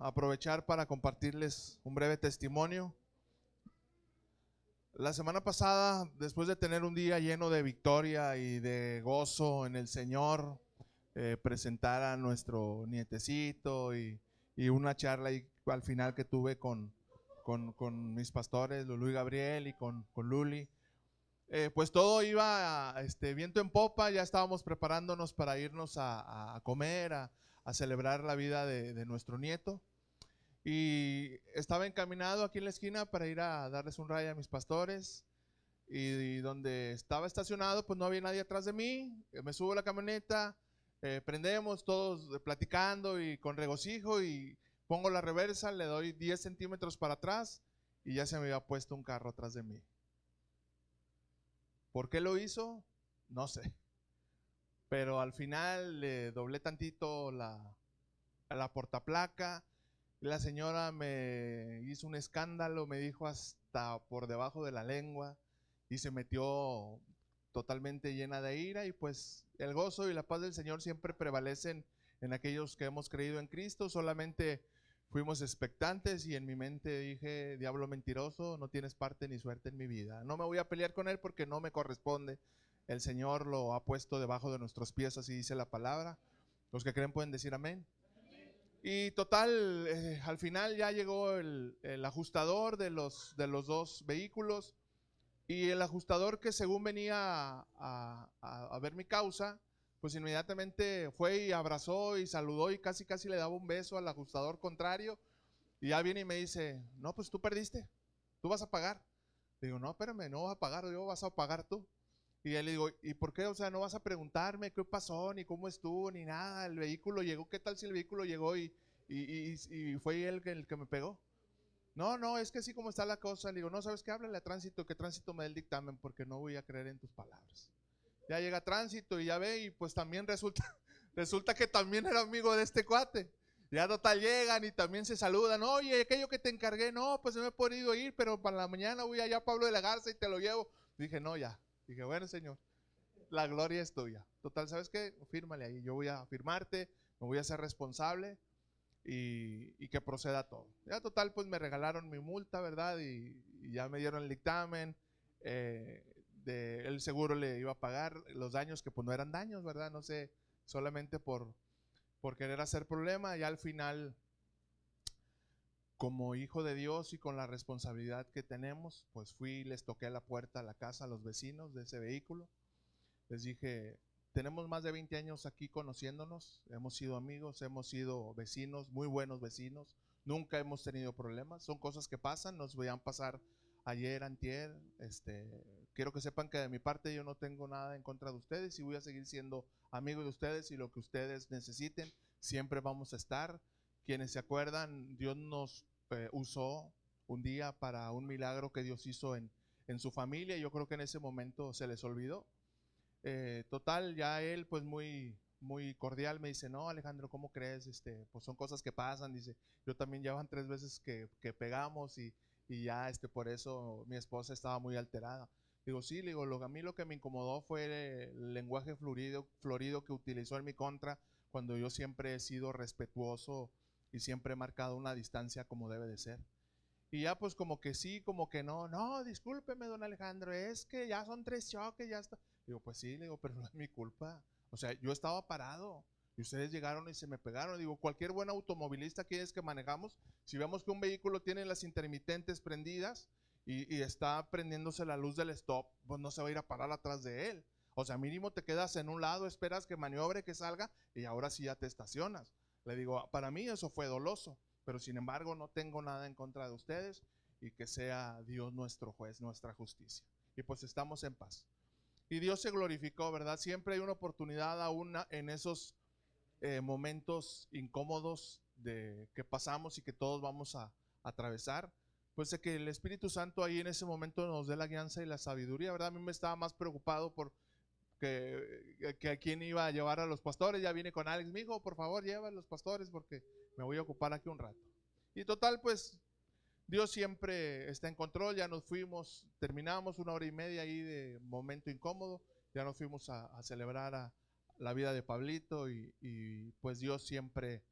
aprovechar para compartirles un breve testimonio. La semana pasada, después de tener un día lleno de victoria y de gozo en el Señor, presentar a nuestro nietecito y una charla y al final que tuve con mis pastores, Lulú y Gabriel, y con Luli, pues todo iba viento en popa. Ya estábamos preparándonos para irnos a comer, a celebrar la vida de nuestro nieto. Y estaba encaminado aquí en la esquina para ir a darles un rayo a mis pastores. Y donde estaba estacionado, pues no había nadie atrás de mí. Me subo a la camioneta, prendemos todos platicando y con regocijo, y pongo la reversa, le doy 10 centímetros para atrás y ya se me había puesto un carro atrás de mí. ¿Por qué lo hizo? No sé. Pero al final le doblé tantito la portaplaca. La señora me hizo un escándalo, me dijo hasta por debajo de la lengua, y se metió totalmente llena de ira. Y pues el gozo y la paz del Señor siempre prevalecen en aquellos que hemos creído en Cristo. Solamente fuimos expectantes y en mi mente dije: diablo mentiroso, no tienes parte ni suerte en mi vida. No me voy a pelear con él porque no me corresponde. El Señor lo ha puesto debajo de nuestros pies, así dice la palabra. Los que creen pueden decir amén. Y total, al final ya llegó el ajustador de los dos vehículos, y el ajustador, que según venía a ver mi causa, pues inmediatamente fue y abrazó y saludó y casi casi le daba un beso al ajustador contrario. Y ya viene y me dice: no, pues tú perdiste, tú vas a pagar. Digo: no, espérame, no vas a pagar yo, vas a pagar tú. Y él le digo: ¿y por qué? O sea, no vas a preguntarme qué pasó, ni cómo estuvo, ni nada. El vehículo llegó, ¿qué tal si el vehículo llegó y fue él el que me pegó? No, no, es que así como está la cosa. Le digo: no, ¿sabes qué? Háblale a Tránsito, que Tránsito me dé el dictamen, porque no voy a creer en tus palabras. Ya llega Tránsito y ya ve, y pues también resulta que también era amigo de este cuate. Ya total llegan y también se saludan: oye, aquello que te encargué, no, pues no me he podido ir, pero para la mañana voy allá a Pablo de la Garza y te lo llevo. Dije: no, ya. Dije: bueno, Señor, la gloria es tuya. Total, ¿sabes qué? Fírmale ahí, yo voy a firmarte, me voy a hacer responsable y que proceda todo. Ya total, pues me regalaron mi multa, ¿verdad? Y ya me dieron el dictamen. El seguro le iba a pagar los daños, que pues no eran daños, ¿verdad? No sé, solamente por querer hacer problema. Ya al final, como hijo de Dios y con la responsabilidad que tenemos, pues fui y les toqué a la puerta a la casa a los vecinos de ese vehículo. Les dije: tenemos más de 20 años aquí conociéndonos, hemos sido amigos, hemos sido vecinos, muy buenos vecinos, nunca hemos tenido problemas. Son cosas que pasan, nos veían pasar ayer, antier. Quiero que sepan que de mi parte yo no tengo nada en contra de ustedes y voy a seguir siendo amigo de ustedes, y lo que ustedes necesiten, siempre vamos a estar. Quienes se acuerdan, Dios nos usó un día para un milagro que Dios hizo en su familia. Yo creo que en ese momento se les olvidó. Total, ya él pues muy cordial me dice: no, Alejandro, ¿cómo crees? Pues son cosas que pasan. Dice: yo también ya van 3 veces que pegamos, y ya por eso mi esposa estaba muy alterada. Digo: sí, le digo, a mí lo que me incomodó fue el lenguaje florido que utilizó en mi contra, cuando yo siempre he sido respetuoso y siempre he marcado una distancia como debe de ser. Y ya pues como que sí, como que no. No, discúlpeme, don Alejandro, es que ya son 3 choques, ya está. Digo: pues sí, le digo, pero no es mi culpa. O sea, yo estaba parado y ustedes llegaron y se me pegaron. Digo: cualquier buen automovilista que es que manejamos, si vemos que un vehículo tiene las intermitentes prendidas y está prendiéndose la luz del stop, pues no se va a ir a parar atrás de él. O sea, mínimo te quedas en un lado, esperas que maniobre, que salga, y ahora sí ya te estacionas. Le digo: para mí eso fue doloso, pero sin embargo no tengo nada en contra de ustedes, y que sea Dios nuestro juez, nuestra justicia. Y pues estamos en paz. Y Dios se glorificó, ¿verdad? Siempre hay una oportunidad aún en esos momentos incómodos que pasamos y que todos vamos a atravesar. Pues de que el Espíritu Santo ahí en ese momento nos dé la guianza y la sabiduría, ¿verdad? A mí me estaba más preocupado por que a quién iba a llevar a los pastores. Ya vine con Alex: mi hijo, por favor, lleva a los pastores porque me voy a ocupar aquí un rato. Y total, pues Dios siempre está en control. Ya nos fuimos, terminamos 1 hora y media ahí de momento incómodo. Ya nos fuimos a celebrar a la vida de Pablito, y pues Dios siempre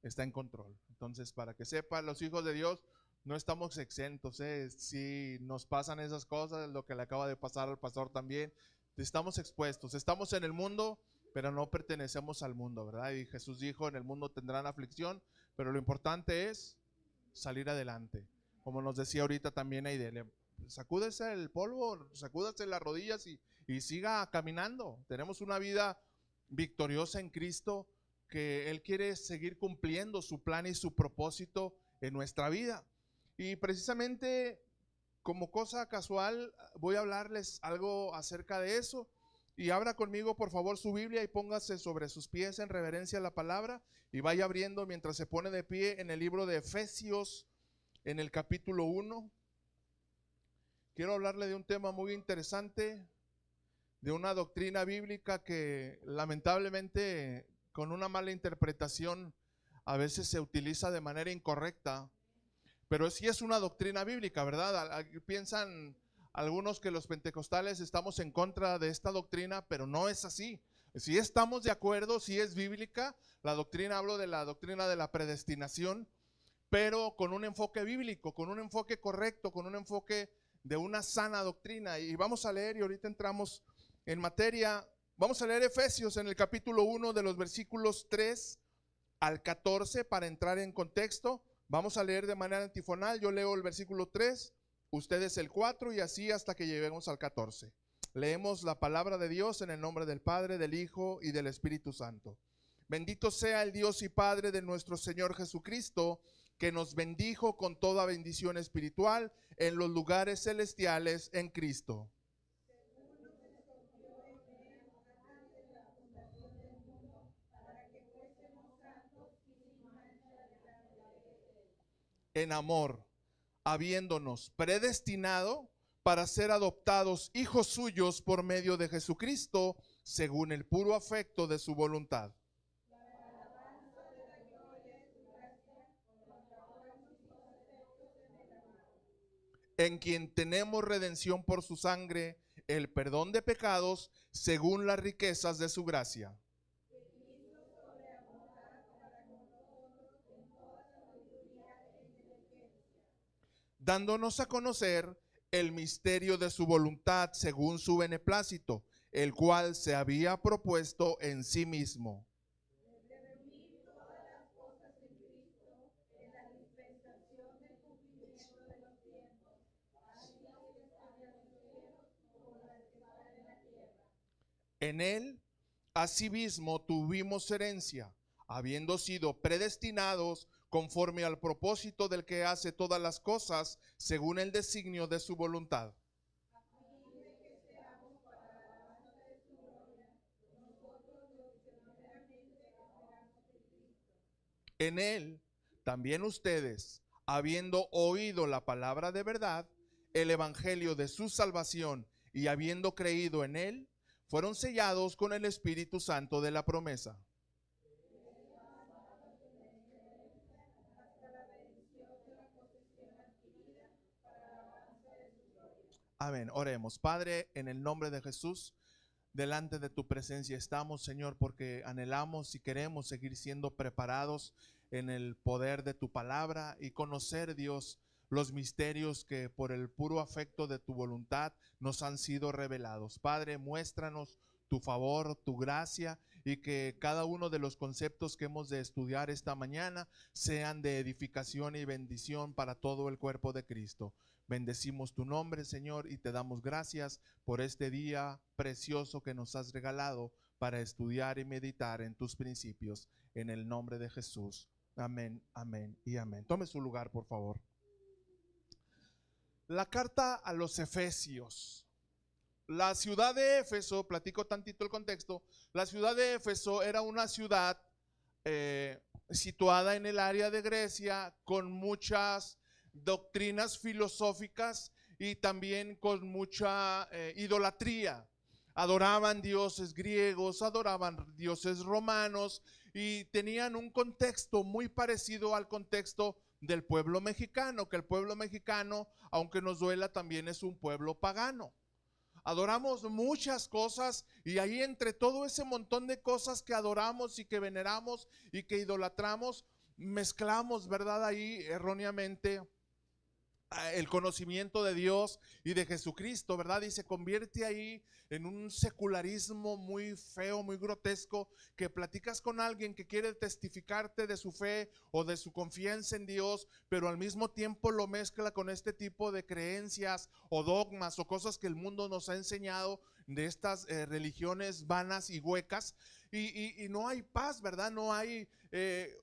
está en control. Entonces, para que sepan, los hijos de Dios no estamos exentos, si nos pasan esas cosas, lo que le acaba de pasar al pastor también, estamos expuestos, estamos en el mundo, pero no pertenecemos al mundo, ¿verdad? Y Jesús dijo, en el mundo tendrán aflicción, pero lo importante es salir adelante. Como nos decía ahorita también Aide, sacúdese el polvo, sacúdase las rodillas y siga caminando. Tenemos una vida victoriosa en Cristo, que Él quiere seguir cumpliendo su plan y su propósito en nuestra vida. Y precisamente como cosa casual voy a hablarles algo acerca de eso. Y abra conmigo por favor su Biblia y póngase sobre sus pies en reverencia a la palabra y vaya abriendo mientras se pone de pie en el libro de Efesios, en el capítulo 1. Quiero hablarle de un tema muy interesante, de una doctrina bíblica que lamentablemente con una mala interpretación a veces se utiliza de manera incorrecta, pero sí es una doctrina bíblica, ¿verdad? Piensan algunos que los pentecostales estamos en contra de esta doctrina, pero no es así. Sí estamos de acuerdo, sí es bíblica, la doctrina, hablo de la doctrina de la predestinación, pero con un enfoque bíblico, con un enfoque correcto, con un enfoque de una sana doctrina. Y vamos a leer, y ahorita entramos en materia. Vamos a leer Efesios en el capítulo 1 de los versículos 3 al 14 para entrar en contexto. Vamos a leer de manera antifonal. Yo leo el versículo 3, ustedes el 4 y así hasta que lleguemos al 14. Leemos la palabra de Dios en el nombre del Padre, del Hijo y del Espíritu Santo. Bendito sea el Dios y Padre de nuestro Señor Jesucristo, que nos bendijo con toda bendición espiritual en los lugares celestiales en Cristo. En amor, habiéndonos predestinado para ser adoptados hijos suyos por medio de Jesucristo, según el puro afecto de su voluntad. En quien tenemos redención por su sangre, el perdón de pecados, según las riquezas de su gracia. Dándonos a conocer el misterio de su voluntad según su beneplácito, el cual se había propuesto en sí mismo. En él, asimismo, tuvimos herencia, habiendo sido predestinados conforme al propósito del que hace todas las cosas según el designio de su voluntad. En él también ustedes, habiendo oído la palabra de verdad, el evangelio de su salvación, y habiendo creído en él, fueron sellados con el Espíritu Santo de la promesa. Amén. Oremos. Padre, en el nombre de Jesús, delante de tu presencia estamos, Señor, porque anhelamos y queremos seguir siendo preparados en el poder de tu palabra y conocer, Dios, los misterios que por el puro afecto de tu voluntad nos han sido revelados. Padre, muéstranos tu favor, tu gracia, y que cada uno de los conceptos que hemos de estudiar esta mañana sean de edificación y bendición para todo el cuerpo de Cristo. Bendecimos tu nombre, Señor, y te damos gracias por este día precioso que nos has regalado para estudiar y meditar en tus principios. En el nombre de Jesús. Amén, amén y amén. Tome su lugar, por favor. La carta a los Efesios. La ciudad de Éfeso, platico tantito el contexto, la ciudad de Éfeso era una ciudad situada en el área de Grecia, con muchas doctrinas filosóficas y también con mucha idolatría. Adoraban dioses griegos, adoraban dioses romanos y tenían un contexto muy parecido al contexto del pueblo mexicano, que el pueblo mexicano, aunque nos duela, también es un pueblo pagano. Adoramos muchas cosas y ahí entre todo ese montón de cosas que adoramos y que veneramos y que idolatramos, mezclamos, ¿verdad? Ahí erróneamente el conocimiento de Dios y de Jesucristo, ¿verdad? Y se convierte ahí en un secularismo muy feo, muy grotesco, que platicas con alguien que quiere testificarte de su fe o de su confianza en Dios, pero al mismo tiempo lo mezcla con este tipo de creencias o dogmas o cosas que el mundo nos ha enseñado de estas religiones vanas y huecas, y no hay paz, ¿verdad? No hay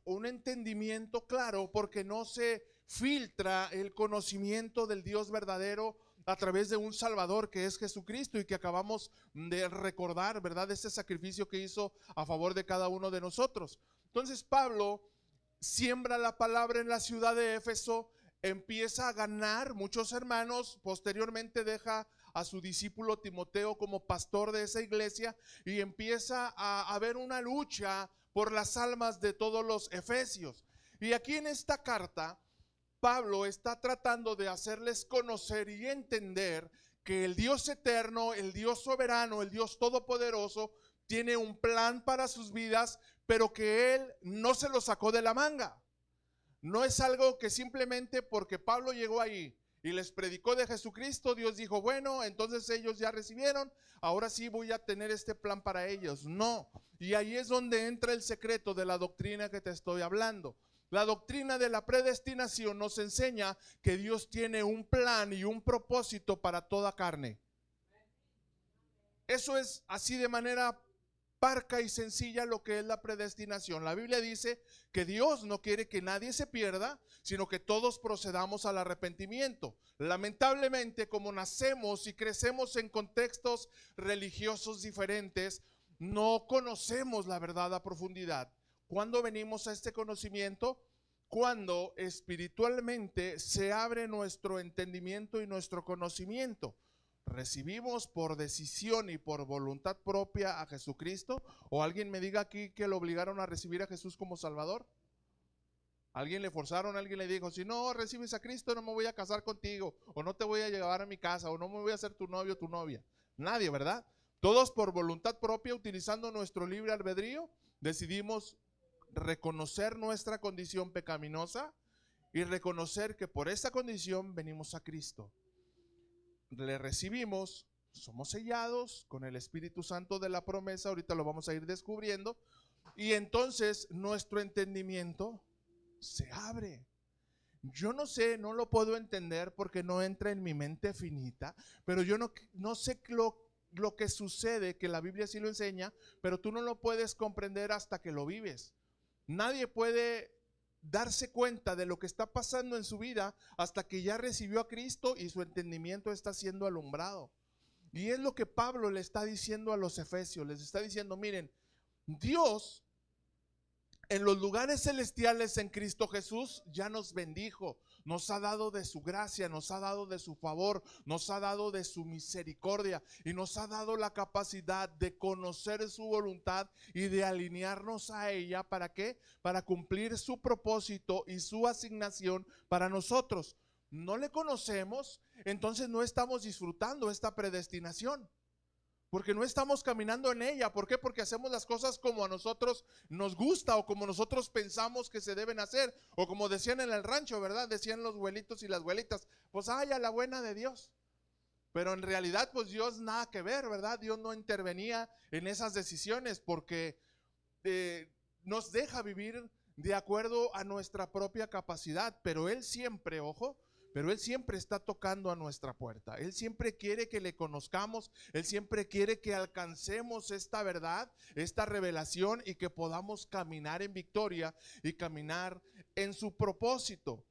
un entendimiento claro, porque no se filtra el conocimiento del Dios verdadero a través de un Salvador que es Jesucristo y que acabamos de recordar, ¿verdad? Ese sacrificio que hizo a favor de cada uno de nosotros. Entonces Pablo siembra la palabra en la ciudad de Éfeso, empieza a ganar muchos hermanos, posteriormente deja a su discípulo Timoteo como pastor de esa iglesia y empieza a haber una lucha por las almas de todos los efesios. Y aquí en esta carta Pablo está tratando de hacerles conocer y entender que el Dios eterno, el Dios soberano, el Dios todopoderoso tiene un plan para sus vidas, pero que Él no se lo sacó de la manga. No es algo que simplemente porque Pablo llegó ahí y les predicó de Jesucristo, Dios dijo, bueno, entonces ellos ya recibieron, ahora sí voy a tener este plan para ellos. No, y ahí es donde entra el secreto de la doctrina que te estoy hablando. La doctrina de la predestinación nos enseña que Dios tiene un plan y un propósito para toda carne. Eso es así de manera parca y sencilla lo que es la predestinación. La Biblia dice que Dios no quiere que nadie se pierda, sino que todos procedamos al arrepentimiento. Lamentablemente, como nacemos y crecemos en contextos religiosos diferentes, no conocemos la verdad a profundidad. ¿Cuándo venimos a este conocimiento? Cuando espiritualmente se abre nuestro entendimiento y nuestro conocimiento. ¿Recibimos por decisión y por voluntad propia a Jesucristo? ¿O alguien me diga aquí que lo obligaron a recibir a Jesús como Salvador? ¿Alguien le forzaron? ¿Alguien le dijo, si no recibes a Cristo no me voy a casar contigo, o no te voy a llevar a mi casa, o no me voy a hacer tu novio o tu novia? Nadie, ¿verdad? Todos por voluntad propia, utilizando nuestro libre albedrío, decidimos reconocer nuestra condición pecaminosa y reconocer que por esa condición venimos a Cristo. Le recibimos, somos sellados con el Espíritu Santo de la promesa, ahorita lo vamos a ir descubriendo, y entonces nuestro entendimiento se abre. Yo no sé, no lo puedo entender porque no entra en mi mente finita, pero yo no sé lo que sucede, que la Biblia sí lo enseña, pero tú no lo puedes comprender hasta que lo vives. Nadie puede darse cuenta de lo que está pasando en su vida hasta que ya recibió a Cristo y su entendimiento está siendo alumbrado. Y es lo que Pablo le está diciendo a los efesios. Les está diciendo, miren, Dios en los lugares celestiales en Cristo Jesús ya nos bendijo, nos ha dado de su gracia, nos ha dado de su favor, nos ha dado de su misericordia y nos ha dado la capacidad de conocer su voluntad y de alinearnos a ella. ¿Para qué? Para cumplir su propósito y su asignación para nosotros. No le conocemos, entonces no estamos disfrutando esta predestinación. Porque no estamos caminando en ella. ¿Por qué? Porque hacemos las cosas como a nosotros nos gusta o como nosotros pensamos que se deben hacer. O como decían en el rancho, ¿verdad? Decían los abuelitos y las abuelitas, pues ay, a la buena de Dios. Pero en realidad pues Dios nada que ver, ¿verdad? Dios no intervenía en esas decisiones porque nos deja vivir de acuerdo a nuestra propia capacidad. Pero Él siempre, ojo, pero Él siempre está tocando a nuestra puerta. Él siempre quiere que le conozcamos. Él siempre quiere que alcancemos esta verdad, esta revelación, y que podamos caminar en victoria y caminar en su propósito.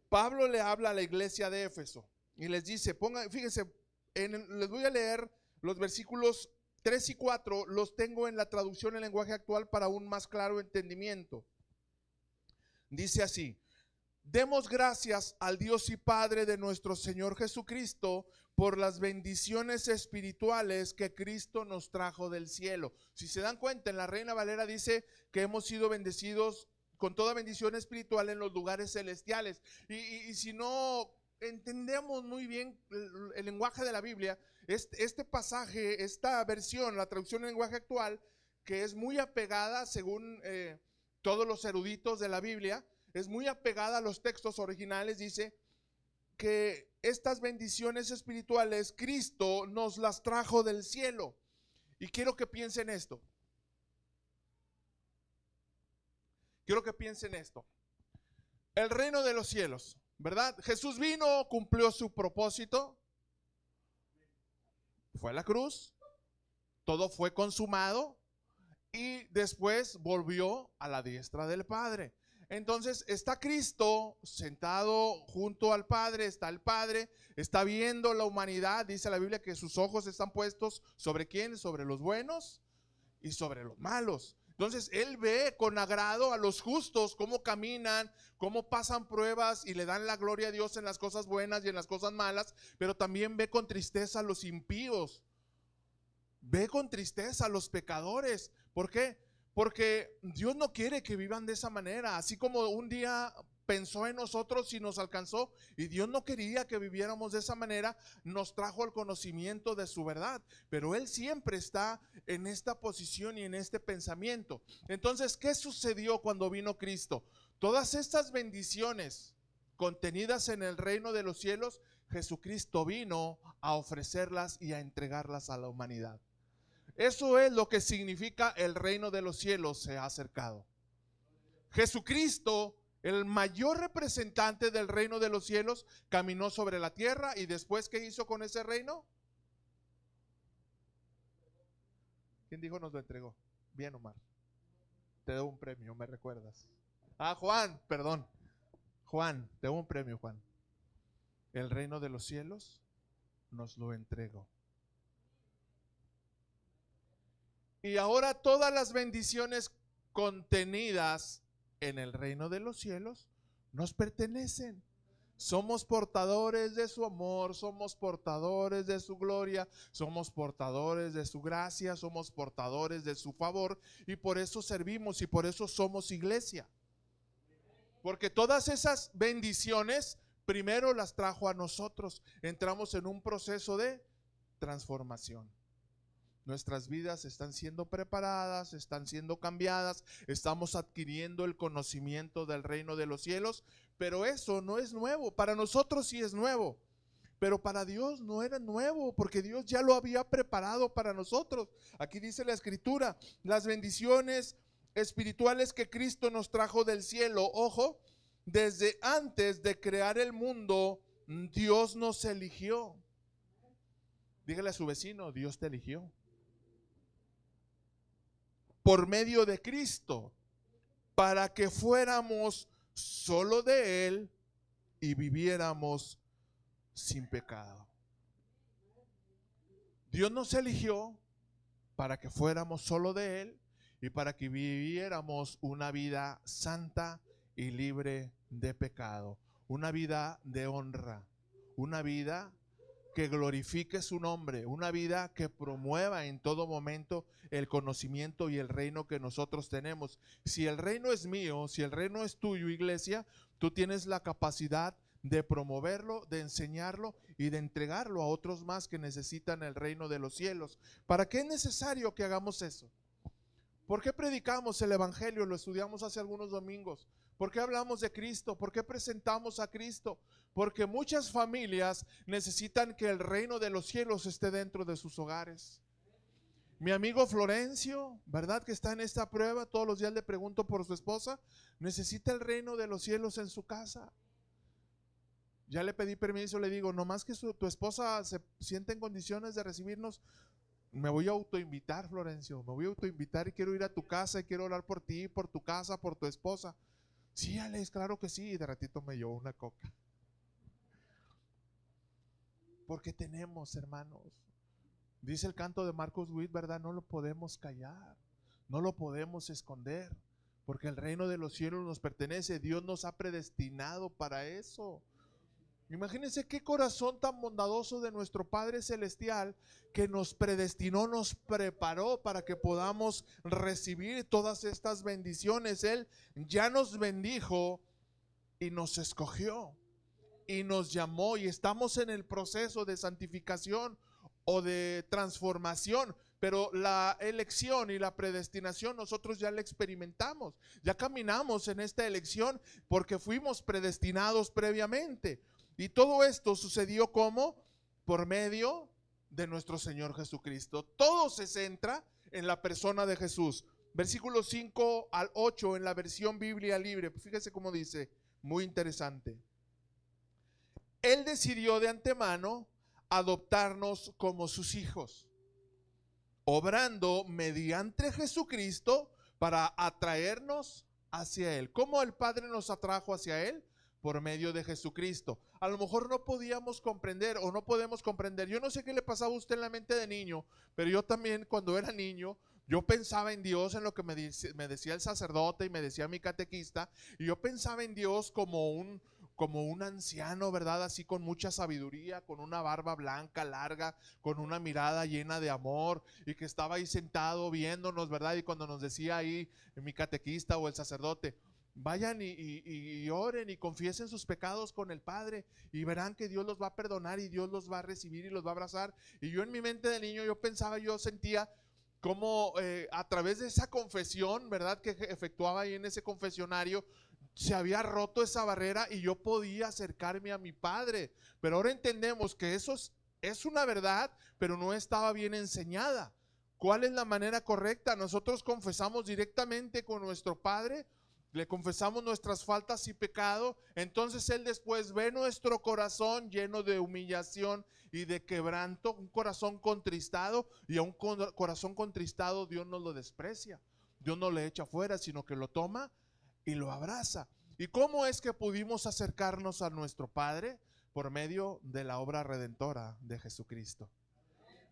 Pablo le habla a la iglesia de Éfeso y les dice, fíjense, les voy a leer los versículos 3 y 4, los tengo en la traducción en lenguaje actual para un más claro entendimiento. Dice así: demos gracias al Dios y Padre de nuestro Señor Jesucristo por las bendiciones espirituales que Cristo nos trajo del cielo. Si se dan cuenta, en la Reina Valera dice que hemos sido bendecidos con toda bendición espiritual en los lugares celestiales. Y si no entendemos muy bien el lenguaje de la Biblia, este pasaje, esta versión, la traducción en lenguaje actual, que es muy apegada según todos los eruditos de la Biblia, es muy apegada a los textos originales. Dice que estas bendiciones espirituales Cristo nos las trajo del cielo. Y quiero que piensen esto. Quiero que piensen esto. El reino de los cielos, ¿verdad? Jesús vino, cumplió su propósito, fue a la cruz, todo fue consumado y después volvió a la diestra del Padre. Entonces está Cristo sentado junto al Padre, está el Padre, está viendo la humanidad. Dice la Biblia que sus ojos están puestos ¿sobre quién? Sobre los buenos y sobre los malos. Entonces Él ve con agrado a los justos, cómo caminan, cómo pasan pruebas y le dan la gloria a Dios en las cosas buenas y en las cosas malas, pero también ve con tristeza a los impíos, ve con tristeza a los pecadores. ¿Por qué? Porque Dios no quiere que vivan de esa manera. Así como un día pensó en nosotros y nos alcanzó, y Dios no quería que viviéramos de esa manera, nos trajo al conocimiento de su verdad, pero Él siempre está en esta posición y en este pensamiento. Entonces, ¿qué sucedió cuando vino Cristo? Todas estas bendiciones contenidas en el reino de los cielos, Jesucristo vino a ofrecerlas y a entregarlas a la humanidad. Eso es lo que significa el reino de los cielos se ha acercado. Jesucristo, el mayor representante del reino de los cielos, caminó sobre la tierra y después, ¿qué hizo con ese reino? ¿Quién dijo nos lo entregó? Bien, Omar. Te doy un premio, ¿me recuerdas? Juan, perdón. Juan, te doy un premio, Juan. El reino de los cielos nos lo entregó. Y ahora todas las bendiciones contenidas en el reino de los cielos nos pertenecen. Somos portadores de su amor, somos portadores de su gloria, somos portadores de su gracia, somos portadores de su favor, y por eso servimos y por eso somos iglesia. Porque todas esas bendiciones primero las trajo a nosotros. Entramos en un proceso de transformación. Nuestras vidas están siendo preparadas, están siendo cambiadas, estamos adquiriendo el conocimiento del reino de los cielos, pero eso no es nuevo. Para nosotros sí es nuevo, pero para Dios no era nuevo, porque Dios ya lo había preparado para nosotros. Aquí dice la Escritura, las bendiciones espirituales que Cristo nos trajo del cielo. Ojo, desde antes de crear el mundo, Dios nos eligió. Dígale a su vecino, Dios te eligió. Por medio de Cristo, para que fuéramos solo de Él y viviéramos sin pecado. Dios nos eligió para que fuéramos solo de Él y para que viviéramos una vida santa y libre de pecado, una vida de honra, una vida que glorifique su nombre, una vida que promueva en todo momento el conocimiento y el reino que nosotros tenemos. Si el reino es mío, si el reino es tuyo, iglesia, tú tienes la capacidad de promoverlo, de enseñarlo y de entregarlo a otros más que necesitan el reino de los cielos. ¿Para qué es necesario que hagamos eso? ¿Por qué predicamos el evangelio? Lo estudiamos hace algunos domingos. ¿Por qué hablamos de Cristo? ¿Por qué presentamos a Cristo? Porque muchas familias necesitan que el reino de los cielos esté dentro de sus hogares. Mi amigo Florencio, ¿verdad que está en esta prueba? Todos los días le pregunto por su esposa. Necesita el reino de los cielos en su casa. Ya le pedí permiso, le digo, nomás que tu esposa se siente en condiciones de recibirnos, me voy a autoinvitar, Florencio, me voy a autoinvitar y quiero ir a tu casa y quiero orar por ti, por tu casa, por tu esposa. Sí, Alex, claro que sí. Y de ratito me llevó una coca. Porque tenemos, hermanos, dice el canto de Marcos Witt, ¿verdad? No lo podemos callar, no lo podemos esconder, porque el reino de los cielos nos pertenece. Dios nos ha predestinado para eso. Imagínense qué corazón tan bondadoso de nuestro Padre Celestial, que nos predestinó, nos preparó para que podamos recibir todas estas bendiciones. Él ya nos bendijo y nos escogió y nos llamó, y estamos en el proceso de santificación o de transformación, pero la elección y la predestinación nosotros ya la experimentamos, ya caminamos en esta elección porque fuimos predestinados previamente. Y todo esto sucedió como por medio de nuestro Señor Jesucristo. Todo se centra en la persona de Jesús. Versículos 5 al 8 en la versión Biblia Libre. Fíjese cómo dice, muy interesante. Él decidió de antemano adoptarnos como sus hijos, obrando mediante Jesucristo para atraernos hacia Él. ¿Cómo el Padre nos atrajo hacia Él? Por medio de Jesucristo. A lo mejor no podíamos comprender o no podemos comprender. Yo no sé qué le pasaba a usted en la mente de niño, pero yo también cuando era niño, yo pensaba en Dios, en lo que me decía el sacerdote y me decía mi catequista, y yo pensaba en Dios como un anciano, ¿verdad? Así con mucha sabiduría, con una barba blanca, larga, con una mirada llena de amor, y que estaba ahí sentado viéndonos, ¿verdad? Y cuando nos decía ahí mi catequista o el sacerdote, vayan y oren y confiesen sus pecados con el Padre y verán que Dios los va a perdonar y Dios los va a recibir y los va a abrazar. Y yo en mi mente de niño, yo pensaba, yo sentía como a través de esa confesión, ¿verdad? Que efectuaba ahí en ese confesionario, se había roto esa barrera y yo podía acercarme a mi Padre. Pero ahora entendemos que eso es una verdad, pero no estaba bien enseñada. ¿Cuál es la manera correcta? Nosotros confesamos directamente con nuestro Padre, le confesamos nuestras faltas y pecado, entonces Él después ve nuestro corazón lleno de humillación y de quebranto, un corazón contristado, y a un corazón contristado Dios no lo desprecia, Dios no le echa fuera, sino que lo toma y lo abraza. ¿Y cómo es que pudimos acercarnos a nuestro Padre? Por medio de la obra redentora de Jesucristo.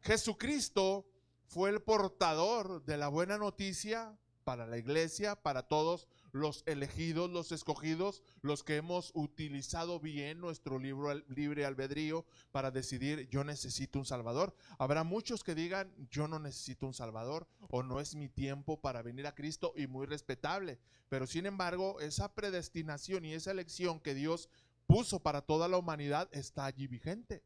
Jesucristo fue el portador de la buena noticia para la iglesia, para todos los elegidos, los escogidos, los que hemos utilizado bien nuestro libre albedrío para decidir, yo necesito un Salvador. Habrá muchos que digan, yo no necesito un Salvador, o no es mi tiempo para venir a Cristo, y muy respetable. Pero sin embargo, esa predestinación y esa elección que Dios puso para toda la humanidad está allí vigente.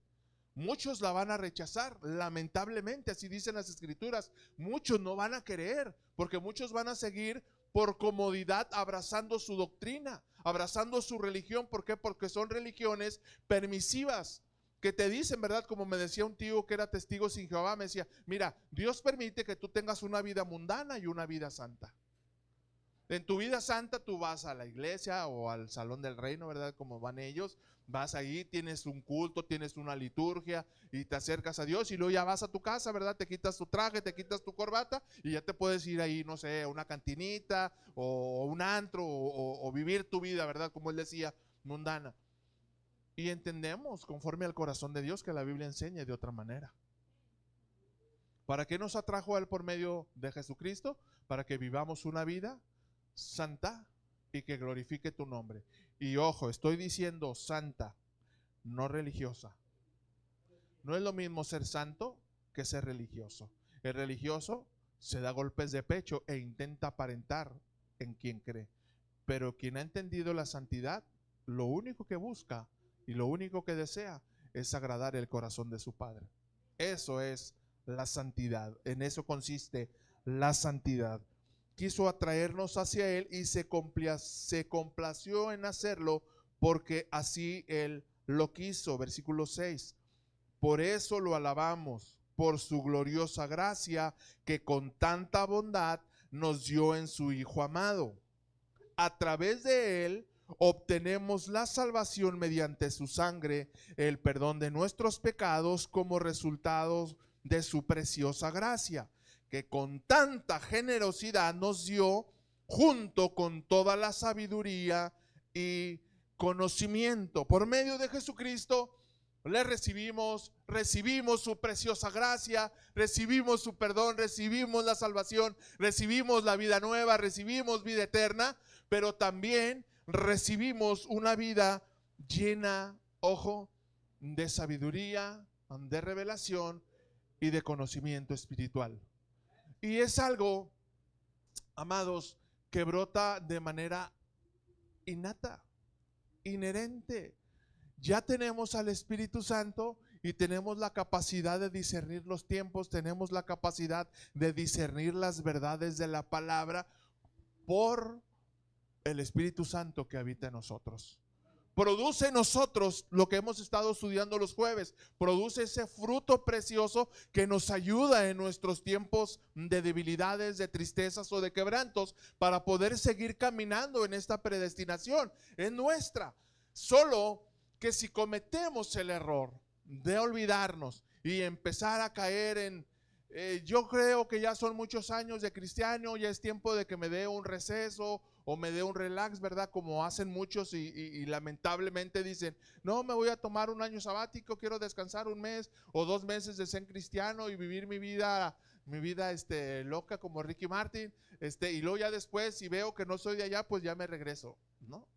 Muchos la van a rechazar, lamentablemente, así dicen las escrituras. Muchos no van a querer, porque muchos van a seguir por comodidad abrazando su doctrina, abrazando su religión. ¿Por qué? Porque son religiones permisivas, que te dicen, ¿verdad? Como me decía un tío que era testigo sin Jehová, me decía, mira, Dios permite que tú tengas una vida mundana y una vida santa. En tu vida santa tú vas a la iglesia o al salón del reino, ¿verdad? Como van ellos, vas ahí, tienes un culto, tienes una liturgia y te acercas a Dios, y luego ya vas a tu casa, ¿verdad? Te quitas tu traje, te quitas tu corbata y ya te puedes ir ahí, no sé, a una cantinita o un antro o vivir tu vida, ¿verdad? Como él decía, mundana. Y entendemos, conforme al corazón de Dios, que la Biblia enseña de otra manera. ¿Para qué nos atrajo a Él por medio de Jesucristo? Para que vivamos una vida santa y que glorifique tu nombre. Y ojo, estoy diciendo santa, no religiosa. No es lo mismo ser santo que ser religioso. El religioso se da golpes de pecho e intenta aparentar en quien cree. Pero quien ha entendido la santidad, lo único que busca y lo único que desea es agradar el corazón de su Padre. Eso es la santidad. En eso consiste la santidad. Quiso atraernos hacia Él y se complació en hacerlo porque así Él lo quiso. Versículo 6. Por eso lo alabamos, por su gloriosa gracia que con tanta bondad nos dio en su Hijo amado. A través de Él obtenemos la salvación mediante su sangre, el perdón de nuestros pecados como resultado de su preciosa gracia, que con tanta generosidad nos dio junto con toda la sabiduría y conocimiento. Por medio de Jesucristo le recibimos su preciosa gracia, recibimos su perdón, recibimos la salvación, recibimos la vida nueva, recibimos vida eterna, pero también recibimos una vida llena, ojo, de sabiduría, de revelación y de conocimiento espiritual. Y es algo, amados, que brota de manera innata, inherente. Ya tenemos al Espíritu Santo y tenemos la capacidad de discernir los tiempos, tenemos la capacidad de discernir las verdades de la palabra por el Espíritu Santo que habita en nosotros. Produce en nosotros lo que hemos estado estudiando los jueves, produce ese fruto precioso que nos ayuda en nuestros tiempos de debilidades, de tristezas o de quebrantos, para poder seguir caminando en esta predestinación. Es nuestra. Solo que si cometemos el error de olvidarnos y empezar a caer en yo creo que ya son muchos años de cristiano, ya es tiempo de que me dé un receso o me dé un relax, ¿verdad? Como hacen muchos y lamentablemente dicen, no, me voy a tomar un año sabático, quiero descansar un mes o 2 meses de ser cristiano y vivir mi vida loca como Ricky Martin, y luego ya después, si veo que no soy de allá, pues ya me regreso. No.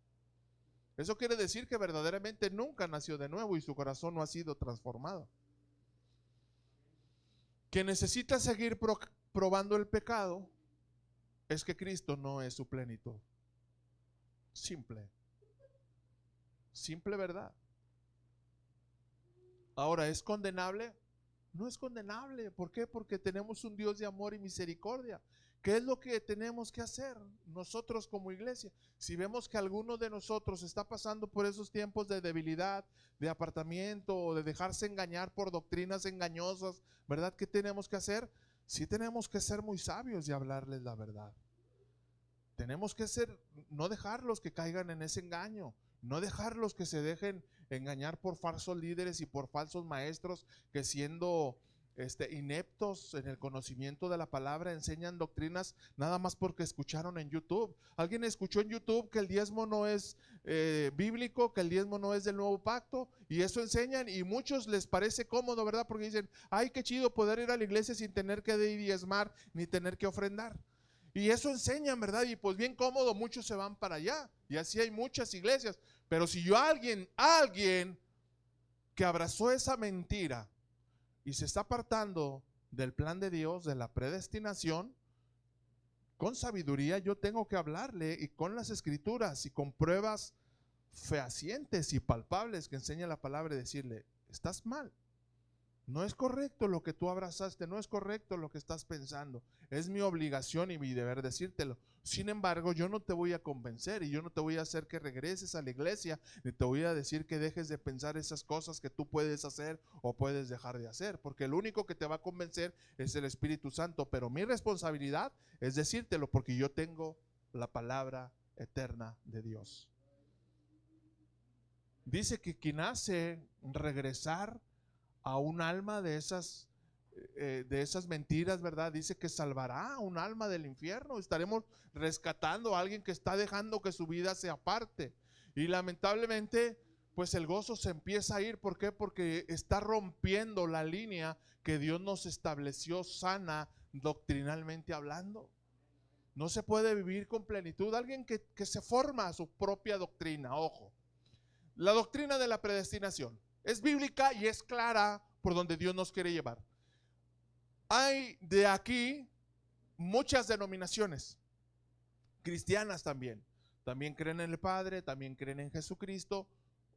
Eso quiere decir que verdaderamente nunca nació de nuevo y su corazón no ha sido transformado. Que necesita seguir probando el pecado es que Cristo no es su plenitud. Simple verdad. Ahora, ¿es condenable? No es condenable. ¿Por qué? Porque tenemos un Dios de amor y misericordia. ¿Qué es lo que tenemos que hacer nosotros como iglesia? Si vemos que alguno de nosotros está pasando por esos tiempos de debilidad, de apartamiento o de dejarse engañar por doctrinas engañosas, ¿verdad? ¿Qué tenemos que hacer? Sí, tenemos que ser muy sabios y hablarles la verdad. Tenemos que no dejarlos que caigan en ese engaño, no dejarlos que se dejen engañar por falsos líderes y por falsos maestros que siendo ineptos en el conocimiento de la palabra enseñan doctrinas nada más porque escucharon en YouTube. Alguien escuchó en YouTube que el diezmo no es bíblico, que el diezmo no es del nuevo pacto, y eso enseñan, y muchos les parece cómodo, ¿verdad? Porque dicen, ay, qué chido poder ir a la iglesia sin tener que diezmar ni tener que ofrendar. Y eso enseñan, ¿verdad? Y pues bien cómodo, muchos se van para allá. Y así hay muchas iglesias. Pero si yo alguien que abrazó esa mentira y se está apartando del plan de Dios, de la predestinación, con sabiduría yo tengo que hablarle, y con las escrituras y con pruebas fehacientes y palpables que enseña la palabra, y decirle, estás mal. No es correcto lo que tú abrazaste, no es correcto lo que estás pensando. Es mi obligación y mi deber decírtelo. Sin embargo, yo no te voy a convencer y yo no te voy a hacer que regreses a la iglesia, ni te voy a decir que dejes de pensar esas cosas que tú puedes hacer o puedes dejar de hacer, porque el único que te va a convencer es el Espíritu Santo. Pero mi responsabilidad es decírtelo, porque yo tengo la palabra eterna de Dios. Dice que quien hace regresar a un alma de esas mentiras, ¿verdad? Dice que salvará a un alma del infierno. Estaremos rescatando a alguien que está dejando que su vida se aparte. Y lamentablemente, pues el gozo se empieza a ir. ¿Por qué? Porque está rompiendo la línea que Dios nos estableció sana doctrinalmente hablando. No se puede vivir con plenitud. Alguien que se forma a su propia doctrina, ojo. La doctrina de la predestinación es bíblica y es clara por donde Dios nos quiere llevar. Hay de aquí muchas denominaciones cristianas también creen en el Padre, también creen en Jesucristo,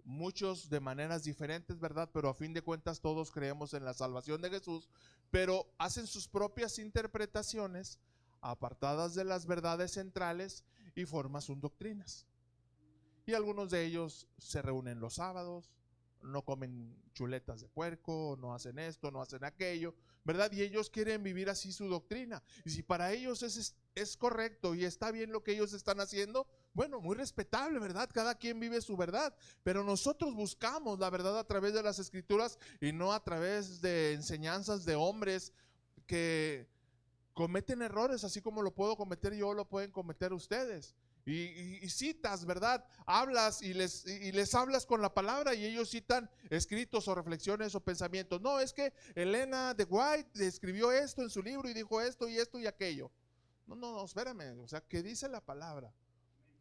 muchos de maneras diferentes, ¿verdad? Pero a fin de cuentas todos creemos en la salvación de Jesús, pero hacen sus propias interpretaciones apartadas de las verdades centrales y forman sus doctrinas. Y algunos de ellos se reúnen los sábados, no comen chuletas de puerco, no hacen esto, no hacen aquello, ¿verdad? Y ellos quieren vivir así su doctrina. Y si para ellos es correcto y está bien lo que ellos están haciendo, bueno, muy respetable, ¿verdad? Cada quien vive su verdad. Pero nosotros buscamos la verdad a través de las Escrituras y no a través de enseñanzas de hombres que cometen errores, así como lo puedo cometer yo, lo pueden cometer ustedes. Y citas, ¿verdad? Hablas y les hablas con la palabra y ellos citan escritos o reflexiones o pensamientos. No, es que Elena de White escribió esto en su libro y dijo esto y aquello. No, espérame, o sea, ¿qué dice la palabra?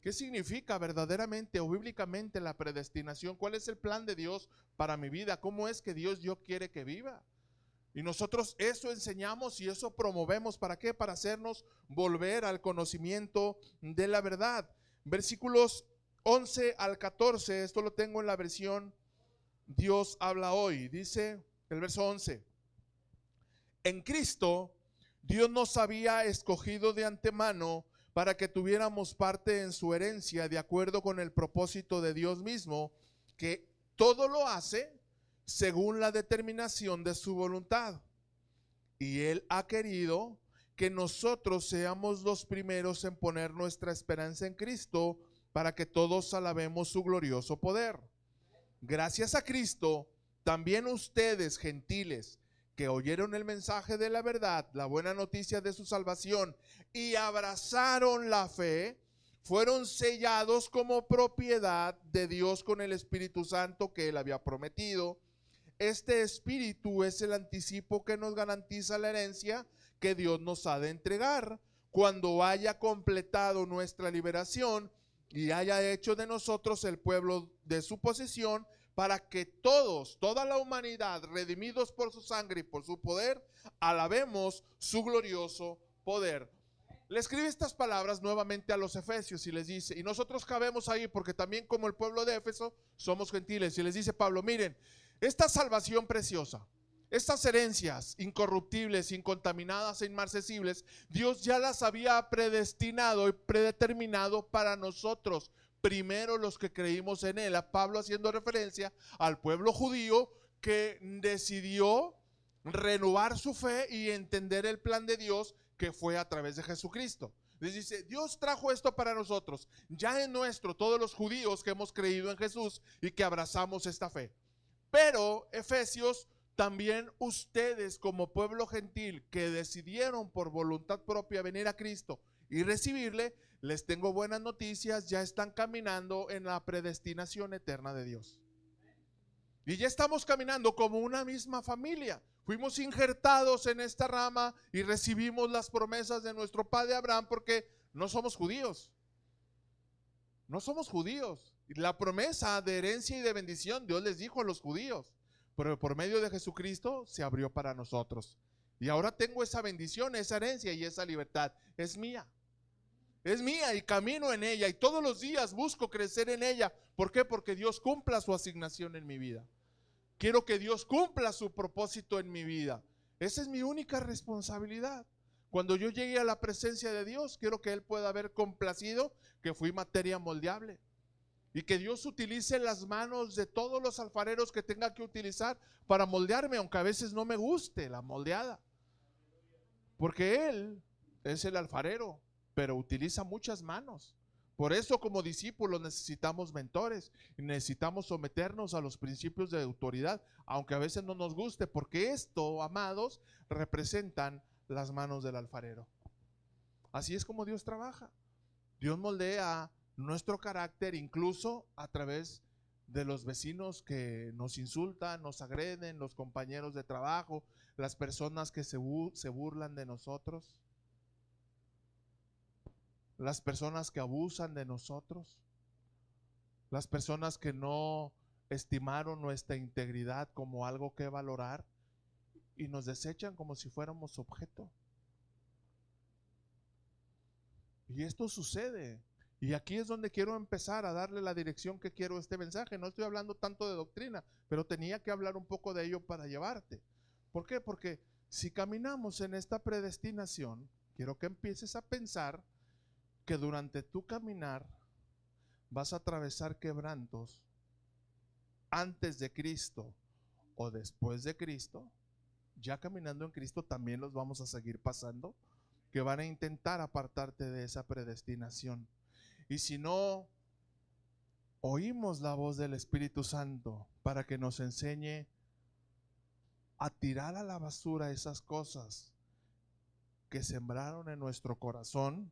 ¿Qué significa verdaderamente o bíblicamente la predestinación? ¿Cuál es el plan de Dios para mi vida? ¿Cómo es que Dios quiere que viva? Y nosotros eso enseñamos y eso promovemos. ¿Para qué? Para hacernos volver al conocimiento de la verdad. Versículos 11 al 14, esto lo tengo en la versión Dios habla hoy. Dice el verso 11: en Cristo Dios nos había escogido de antemano para que tuviéramos parte en su herencia, de acuerdo con el propósito de Dios mismo, que todo lo hace según la determinación de su voluntad. Y Él ha querido que nosotros seamos los primeros en poner nuestra esperanza en Cristo, para que todos alabemos su glorioso poder. Gracias a Cristo, también ustedes, gentiles, que oyeron el mensaje de la verdad, la buena noticia de su salvación, y abrazaron la fe, fueron sellados como propiedad de Dios con el Espíritu Santo que Él había prometido. Este Espíritu es el anticipo que nos garantiza la herencia que Dios nos ha de entregar cuando haya completado nuestra liberación y haya hecho de nosotros el pueblo de su posesión, para que todos, toda la humanidad, redimidos por su sangre y por su poder, alabemos su glorioso poder. Le escribe estas palabras nuevamente a los efesios y les dice, y nosotros cabemos ahí porque también como el pueblo de Éfeso somos gentiles, y les dice Pablo: miren, esta salvación preciosa, estas herencias incorruptibles, incontaminadas e inmarcesibles, Dios ya las había predestinado y predeterminado para nosotros, primero los que creímos en Él. A Pablo haciendo referencia al pueblo judío que decidió renovar su fe y entender el plan de Dios, que fue a través de Jesucristo. Les dice, Dios trajo esto para nosotros, ya es nuestro, todos los judíos que hemos creído en Jesús y que abrazamos esta fe. Pero, Efesios, también ustedes como pueblo gentil que decidieron por voluntad propia venir a Cristo y recibirle, les tengo buenas noticias, ya están caminando en la predestinación eterna de Dios. Y ya estamos caminando como una misma familia. Fuimos injertados en esta rama y recibimos las promesas de nuestro padre Abraham, porque no somos judíos. No somos judíos. La promesa de herencia y de bendición Dios les dijo a los judíos, pero por medio de Jesucristo se abrió para nosotros. Y ahora tengo esa bendición, esa herencia y esa libertad. Es mía. Es mía y camino en ella y todos los días busco crecer en ella. ¿Por qué? Porque Dios cumpla su asignación en mi vida. Quiero que Dios cumpla su propósito en mi vida. Esa es mi única responsabilidad. Cuando yo llegue a la presencia de Dios, quiero que Él pueda haber complacido que fui materia moldeable. Y que Dios utilice las manos de todos los alfareros que tenga que utilizar para moldearme, aunque a veces no me guste la moldeada. Porque Él es el alfarero, pero utiliza muchas manos. Por eso como discípulos necesitamos mentores y necesitamos someternos a los principios de autoridad, aunque a veces no nos guste, porque esto, amados, representan las manos del alfarero. Así es como Dios trabaja. Dios moldea nuestro carácter incluso a través de los vecinos que nos insultan, nos agreden, los compañeros de trabajo, las personas que se burlan de nosotros, las personas que abusan de nosotros, las personas que no estimaron nuestra integridad como algo que valorar y nos desechan como si fuéramos objeto. Y esto sucede. Y aquí es donde quiero empezar a darle la dirección que quiero a este mensaje. No estoy hablando tanto de doctrina, pero tenía que hablar un poco de ello para llevarte. ¿Por qué? Porque si caminamos en esta predestinación, quiero que empieces a pensar que durante tu caminar vas a atravesar quebrantos antes de Cristo o después de Cristo. Ya caminando en Cristo también los vamos a seguir pasando, que van a intentar apartarte de esa predestinación. Y si no oímos la voz del Espíritu Santo para que nos enseñe a tirar a la basura esas cosas que sembraron en nuestro corazón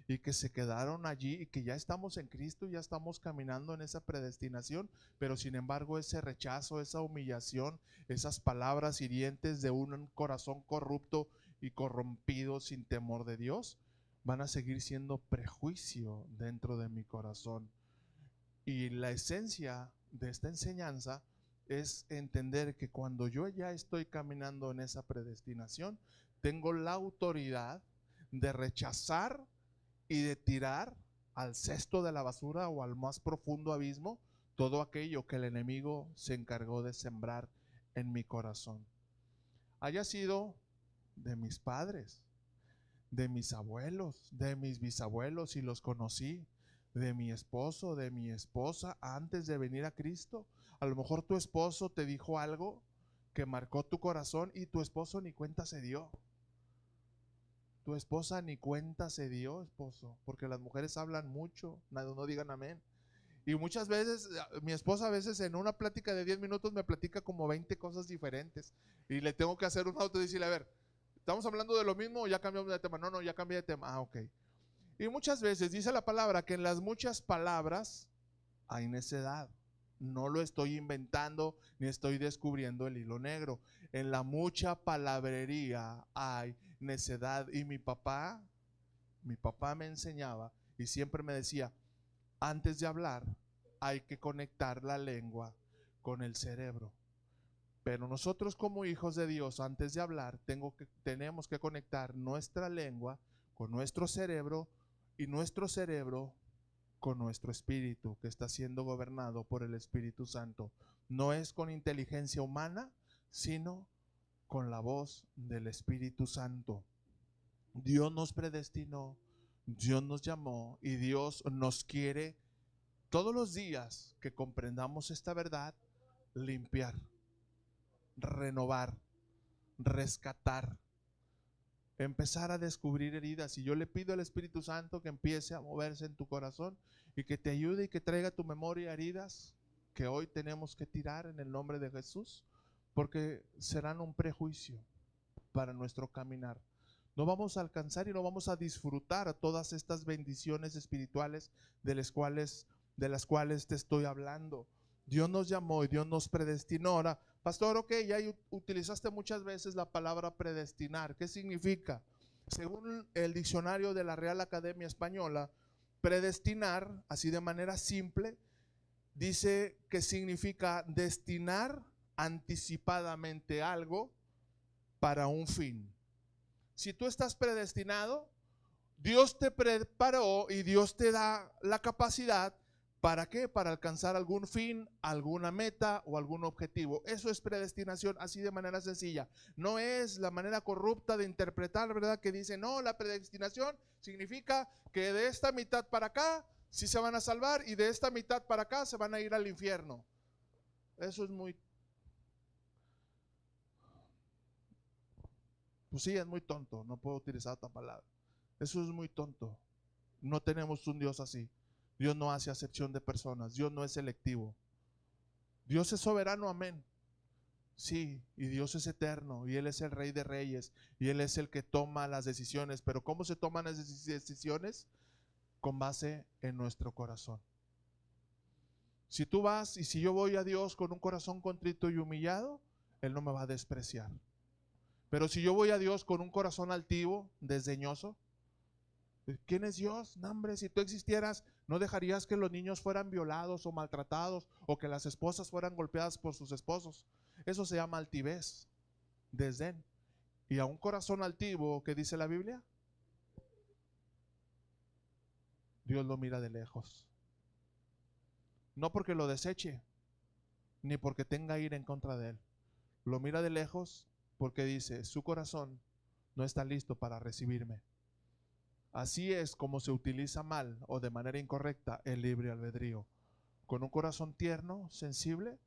y que se quedaron allí, y que ya estamos en Cristo, ya estamos caminando en esa predestinación, pero sin embargo ese rechazo, esa humillación, esas palabras hirientes de un corazón corrupto y corrompido sin temor de Dios, van a seguir siendo prejuicio dentro de mi corazón. Y la esencia de esta enseñanza es entender que cuando yo ya estoy caminando en esa predestinación, tengo la autoridad de rechazar y de tirar al cesto de la basura o al más profundo abismo todo aquello que el enemigo se encargó de sembrar en mi corazón. Haya sido de mis padres, de mis abuelos, de mis bisabuelos, y los conocí, de mi esposo, de mi esposa, antes de venir a Cristo. A lo mejor tu esposo te dijo algo que marcó tu corazón y tu esposo ni cuenta se dio. Tu esposa ni cuenta se dio, esposo, porque las mujeres hablan mucho, no digan amén. Y muchas veces, mi esposa a veces en una plática de 10 minutos me platica como 20 cosas diferentes. Y le tengo que hacer un auto y decirle, a ver, ¿estamos hablando de lo mismo o ya cambiamos de tema? No, ya cambié de tema. Ah, ok. Y muchas veces dice la palabra que en las muchas palabras hay necedad. No lo estoy inventando ni estoy descubriendo el hilo negro. En la mucha palabrería hay necedad. Y mi papá me enseñaba y siempre me decía, antes de hablar hay que conectar la lengua con el cerebro. Pero nosotros como hijos de Dios, antes de hablar, tenemos que conectar nuestra lengua con nuestro cerebro y nuestro cerebro con nuestro espíritu, que está siendo gobernado por el Espíritu Santo. No es con inteligencia humana, sino con la voz del Espíritu Santo. Dios nos predestinó, Dios nos llamó y Dios nos quiere todos los días que comprendamos esta verdad, limpiar, renovar, rescatar, empezar a descubrir heridas. Y yo le pido al Espíritu Santo que empiece a moverse en tu corazón y que te ayude y que traiga a tu memoria heridas que hoy tenemos que tirar en el nombre de Jesús, porque serán un prejuicio para nuestro caminar. No vamos a alcanzar y no vamos a disfrutar todas estas bendiciones espirituales de las cuales te estoy hablando. Dios nos llamó y Dios nos predestinó. Ahora, pastor, ok, ya utilizaste muchas veces la palabra predestinar. ¿Qué significa? Según el diccionario de la Real Academia Española, predestinar, así de manera simple, dice que significa destinar anticipadamente algo para un fin. Si tú estás predestinado, Dios te preparó y Dios te da la capacidad. ¿Para qué? Para alcanzar algún fin, alguna meta o algún objetivo. Eso es predestinación, así de manera sencilla. No es la manera corrupta de interpretar, ¿verdad? Que dice, no, la predestinación significa que de esta mitad para acá sí se van a salvar y de esta mitad para acá se van a ir al infierno. Eso es muy... Pues sí, es muy tonto, no puedo utilizar otra palabra. Eso es muy tonto. No tenemos un Dios así. Dios no hace acepción de personas. Dios no es selectivo. Dios es soberano, amén. Sí, y Dios es eterno y Él es el Rey de Reyes y Él es el que toma las decisiones. Pero ¿cómo se toman las decisiones? Con base en nuestro corazón. Si tú vas y si yo voy a Dios con un corazón contrito y humillado, Él no me va a despreciar. Pero si yo voy a Dios con un corazón altivo, desdeñoso, ¿quién es Dios? No, hombre, si tú existieras, no dejarías que los niños fueran violados o maltratados o que las esposas fueran golpeadas por sus esposos. Eso se llama altivez, desdén. Y a un corazón altivo, ¿qué dice la Biblia? Dios lo mira de lejos. No porque lo deseche, ni porque tenga ira en contra de él. Lo mira de lejos porque dice, su corazón no está listo para recibirme. Así es como se utiliza mal o de manera incorrecta el libre albedrío. Con un corazón tierno, sensible,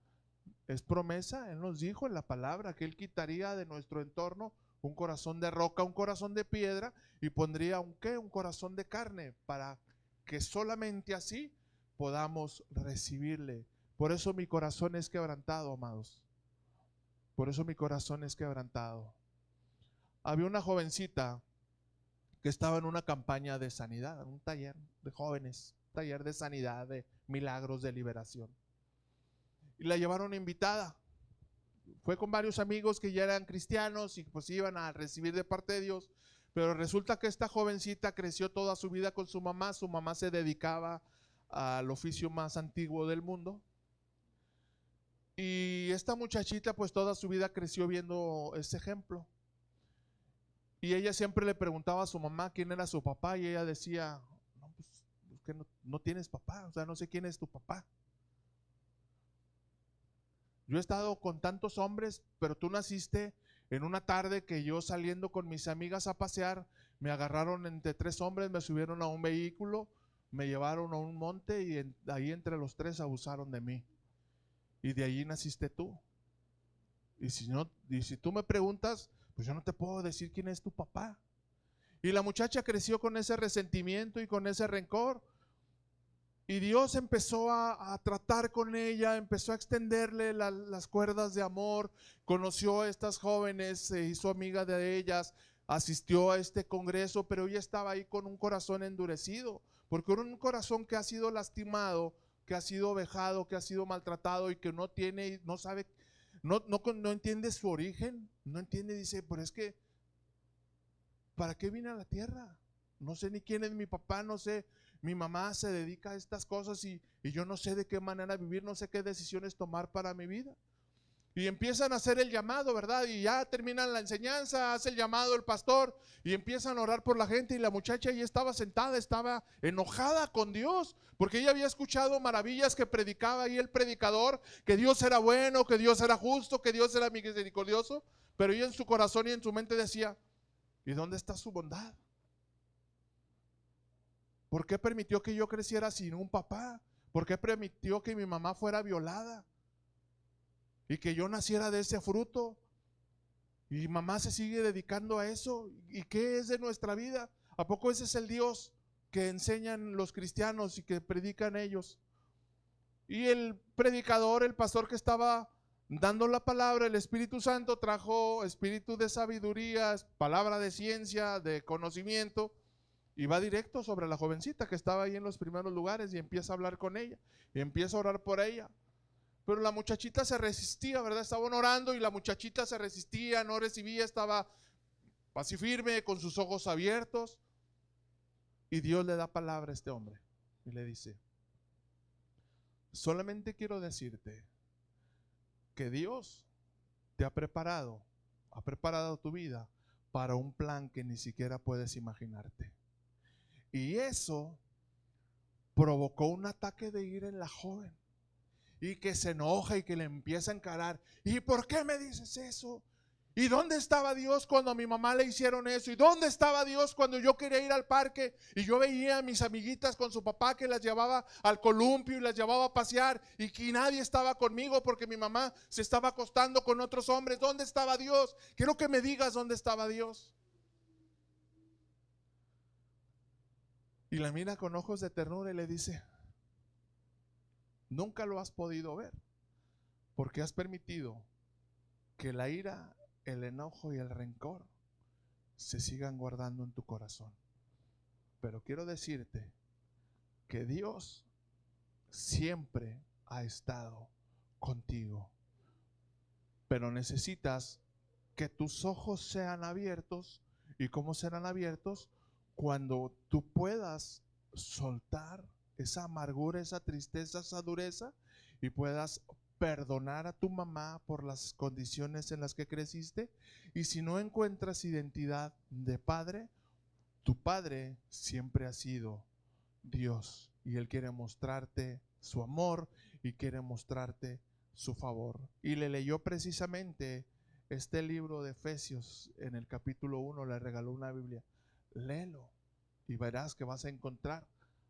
es promesa. Él nos dijo en la palabra que Él quitaría de nuestro entorno un corazón de roca, un corazón de piedra y pondría un corazón de carne para que solamente así podamos recibirle. Por eso mi corazón es quebrantado, amados. Por eso mi corazón es quebrantado. Había una jovencita que estaba en una campaña de sanidad, en un taller de jóvenes, taller de sanidad, de milagros, de liberación. Y la llevaron invitada. Fue con varios amigos que ya eran cristianos y pues iban a recibir de parte de Dios. Pero resulta que esta jovencita creció toda su vida con su mamá. Su mamá se dedicaba al oficio más antiguo del mundo. Y esta muchachita pues toda su vida creció viendo ese ejemplo. Y ella siempre le preguntaba a su mamá quién era su papá y ella decía, no, pues que no tienes papá, o sea, no sé quién es tu papá. Yo he estado con tantos hombres, pero tú naciste en una tarde que yo saliendo con mis amigas a pasear, me agarraron entre 3 hombres, me subieron a un vehículo, me llevaron a un monte y ahí entre los 3 abusaron de mí. Y de allí naciste tú. Y si tú me preguntas, pues yo no te puedo decir quién es tu papá. Y la muchacha creció con ese resentimiento y con ese rencor. Y Dios empezó a tratar con ella, empezó a extenderle las cuerdas de amor, conoció a estas jóvenes, se hizo amiga de ellas, asistió a este congreso, pero ella estaba ahí con un corazón endurecido, porque era un corazón que ha sido lastimado, que ha sido vejado, que ha sido maltratado y que no tiene, no sabe, no entiende su origen, no entiende, dice, pero es que, ¿para qué vine a la tierra? No sé ni quién es mi papá, no sé. Mi mamá se dedica a estas cosas y yo no sé de qué manera vivir, no sé qué decisiones tomar para mi vida. Y empiezan a hacer el llamado, ¿verdad? Y ya terminan la enseñanza, hace el llamado el pastor y empiezan a orar por la gente. Y la muchacha ahí estaba sentada, estaba enojada con Dios, porque ella había escuchado maravillas que predicaba ahí el predicador, que Dios era bueno, que Dios era justo, que Dios era misericordioso. Pero ella en su corazón y en su mente decía, ¿y dónde está su bondad? ¿Por qué permitió que yo creciera sin un papá? ¿Por qué permitió que mi mamá fuera violada? Y que yo naciera de ese fruto. Y mamá se sigue dedicando a eso. ¿Y qué es de nuestra vida? ¿A poco ese es el Dios que enseñan los cristianos y que predican ellos? Y el predicador, el pastor que estaba dando la palabra, el Espíritu Santo trajo espíritu de sabiduría, palabra de ciencia, de conocimiento. Y va directo sobre la jovencita que estaba ahí en los primeros lugares y empieza a hablar con ella y empieza a orar por ella. Pero la muchachita se resistía, ¿verdad? Estaban orando y la muchachita se resistía, no recibía, estaba así firme, con sus ojos abiertos. Y Dios le da palabra a este hombre y le dice, solamente quiero decirte que Dios te ha preparado tu vida para un plan que ni siquiera puedes imaginarte. Y eso provocó un ataque de ira en la joven y que se enoja y que le empieza a encarar. ¿Y por qué me dices eso? ¿Y dónde estaba Dios cuando a mi mamá le hicieron eso? ¿Y dónde estaba Dios cuando yo quería ir al parque y yo veía a mis amiguitas con su papá que las llevaba al columpio y las llevaba a pasear y que nadie estaba conmigo porque mi mamá se estaba acostando con otros hombres? ¿Dónde estaba Dios? Quiero que me digas dónde estaba Dios. Y la mira con ojos de ternura y le dice, nunca lo has podido ver porque has permitido que la ira, el enojo y el rencor se sigan guardando en tu corazón. Pero quiero decirte que Dios siempre ha estado contigo. Pero necesitas que tus ojos sean abiertos. ¿Y cómo serán abiertos? Cuando tú puedas soltar esa amargura, esa tristeza, esa dureza y puedas perdonar a tu mamá por las condiciones en las que creciste. Y si no encuentras identidad de padre, tu padre siempre ha sido Dios y Él quiere mostrarte su amor y quiere mostrarte su favor. Y le leyó precisamente este libro de Efesios en el capítulo 1, le regaló una Biblia. Léelo y verás que vas a encontrar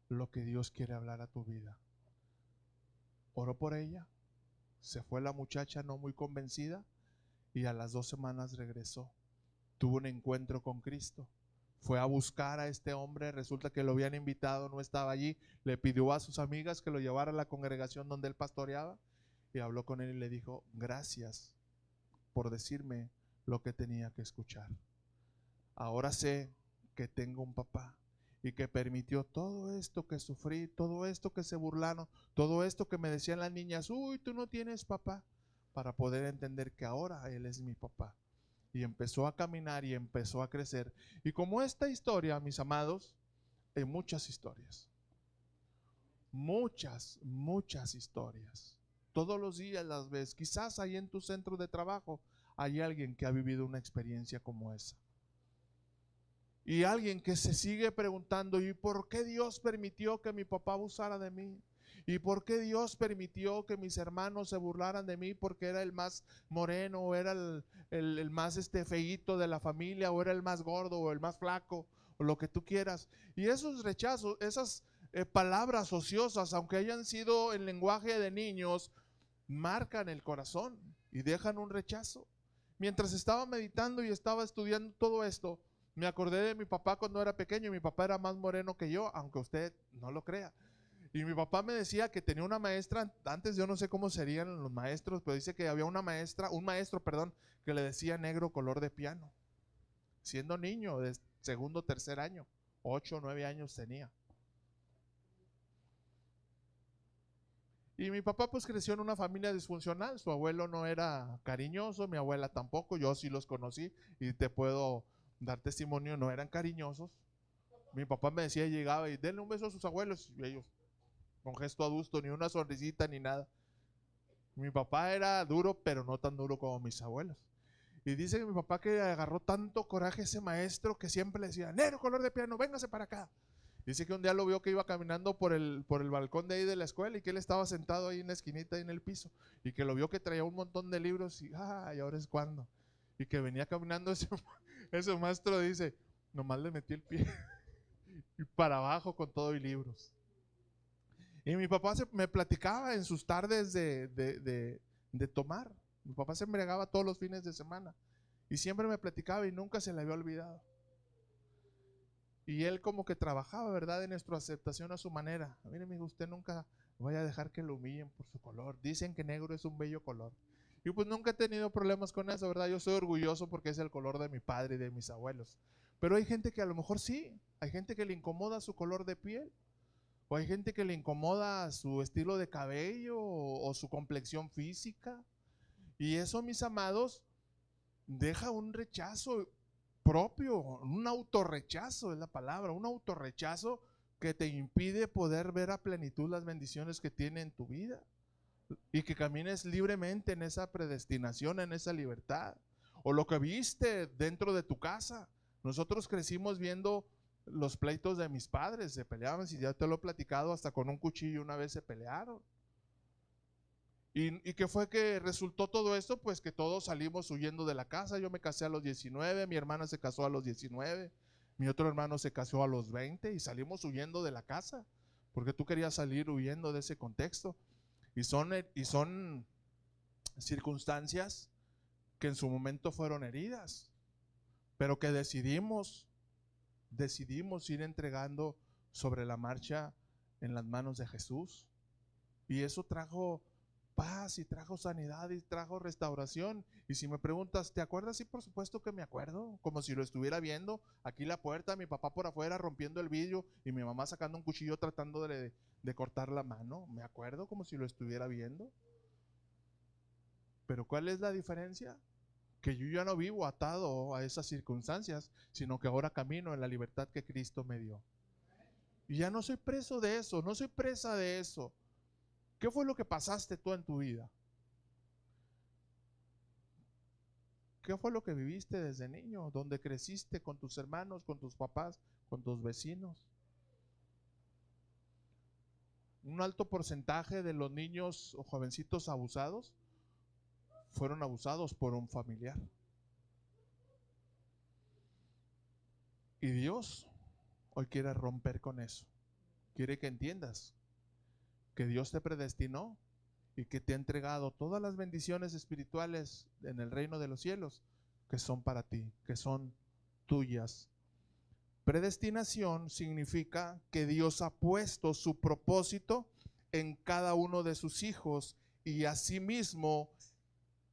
lo que Dios quiere hablar a tu vida. Oró por ella, se fue la muchacha no muy convencida y a las 2 semanas regresó. Tuvo un encuentro con Cristo. Fue a buscar a este hombre, resulta que lo habían invitado, no estaba allí, le pidió a sus amigas que lo llevara a la congregación donde él pastoreaba y habló con él y le dijo, gracias por decirme lo que tenía que escuchar. Ahora sé que tengo un papá y que permitió todo esto que sufrí, todo esto que se burlaron, todo esto que me decían las niñas, uy, tú no tienes papá, para poder entender que ahora él es mi papá. Y empezó a caminar y empezó a crecer. Y como esta historia, mis amados, hay muchas historias. Muchas historias. Todos los días las ves. Quizás ahí en tu centro de trabajo hay alguien que ha vivido una experiencia como esa. Y alguien que se sigue preguntando, ¿y por qué Dios permitió que mi papá abusara de mí? ¿Y por qué Dios permitió que mis hermanos se burlaran de mí porque era el más moreno, o era el más feíto de la familia, o era el más gordo, o el más flaco, o lo que tú quieras? Y esos rechazos, esas palabras ociosas, aunque hayan sido en lenguaje de niños, marcan el corazón y dejan un rechazo. Mientras estaba meditando y estaba estudiando todo esto, me acordé de mi papá cuando era pequeño. Mi papá era más moreno que yo, aunque usted no lo crea. Y mi papá me decía que tenía una maestra, antes yo no sé cómo serían los maestros, pero dice que había una maestra, un maestro, perdón, que le decía negro color de piano, siendo niño de segundo, tercer año, 8 o 9 años tenía. Y mi papá pues creció en una familia disfuncional. Su abuelo no era cariñoso, mi abuela tampoco. Yo sí los conocí y te puedo dar testimonio, no eran cariñosos. Mi papá me decía, llegaba y denle un beso a sus abuelos, y ellos con gesto adusto, ni una sonrisita ni nada. Mi papá era duro, pero no tan duro como mis abuelos. Y dice que mi papá que agarró tanto coraje ese maestro que siempre le decía, negro color de piano, véngase para acá. Dice que un día lo vio que iba caminando por el balcón de ahí de la escuela, y que él estaba sentado ahí en la esquinita, ahí en el piso, y que lo vio que traía un montón de libros, y ay, ahora es cuando. Y que venía caminando ese maestro, dice, nomás le metí el pie y para abajo con todo y libros. Y mi papá me platicaba en sus tardes de tomar. Mi papá se embriagaba todos los fines de semana y siempre me platicaba y nunca se le había olvidado. Y él como que trabajaba, ¿verdad?, en nuestra aceptación a su manera. Mire, amigo, usted nunca vaya a dejar que lo humillen por su color. Dicen que negro es un bello color. Y pues nunca he tenido problemas con eso, ¿verdad? Yo soy orgulloso porque es el color de mi padre y de mis abuelos. Pero hay gente que a lo mejor sí. Hay gente que le incomoda su color de piel. O hay gente que le incomoda su estilo de cabello o su complexión física. Y eso, mis amados, deja un rechazo propio, un autorrechazo es la palabra, un autorrechazo que te impide poder ver a plenitud las bendiciones que tiene en tu vida y que camines libremente en esa predestinación, en esa libertad. O lo que viste dentro de tu casa. Nosotros crecimos viendo los pleitos de mis padres, se peleaban, si ya te lo he platicado, hasta con un cuchillo una vez se pelearon. ¿Y qué fue que resultó todo esto? Pues que todos salimos huyendo de la casa. Yo me casé a los 19, mi hermana se casó a los 19, mi otro hermano se casó a los 20 y salimos huyendo de la casa, porque tú querías salir huyendo de ese contexto. Y son circunstancias que en su momento fueron heridas, pero que decidimos ir entregando sobre la marcha en las manos de Jesús. Y eso trajo paz y trajo sanidad y trajo restauración. Y si me preguntas, ¿te acuerdas? Sí, por supuesto que me acuerdo, como si lo estuviera viendo. Aquí la puerta, mi papá por afuera rompiendo el vidrio y mi mamá sacando un cuchillo tratando de cortar la mano. Me acuerdo como si lo estuviera viendo. Pero ¿cuál es la diferencia? Que yo ya no vivo atado a esas circunstancias, sino que ahora camino en la libertad que Cristo me dio. Y ya no soy preso de eso, no soy presa de eso. ¿Qué fue lo que pasaste tú en tu vida? ¿Qué fue lo que viviste desde niño? ¿Dónde creciste con tus hermanos, con tus papás, con tus vecinos? Un alto porcentaje de los niños o jovencitos abusados fueron abusados por un familiar. Y Dios hoy quiere romper con eso. Quiere que entiendas que Dios te predestinó y que te ha entregado todas las bendiciones espirituales en el reino de los cielos que son para ti, que son tuyas. Predestinación significa que Dios ha puesto su propósito en cada uno de sus hijos y asimismo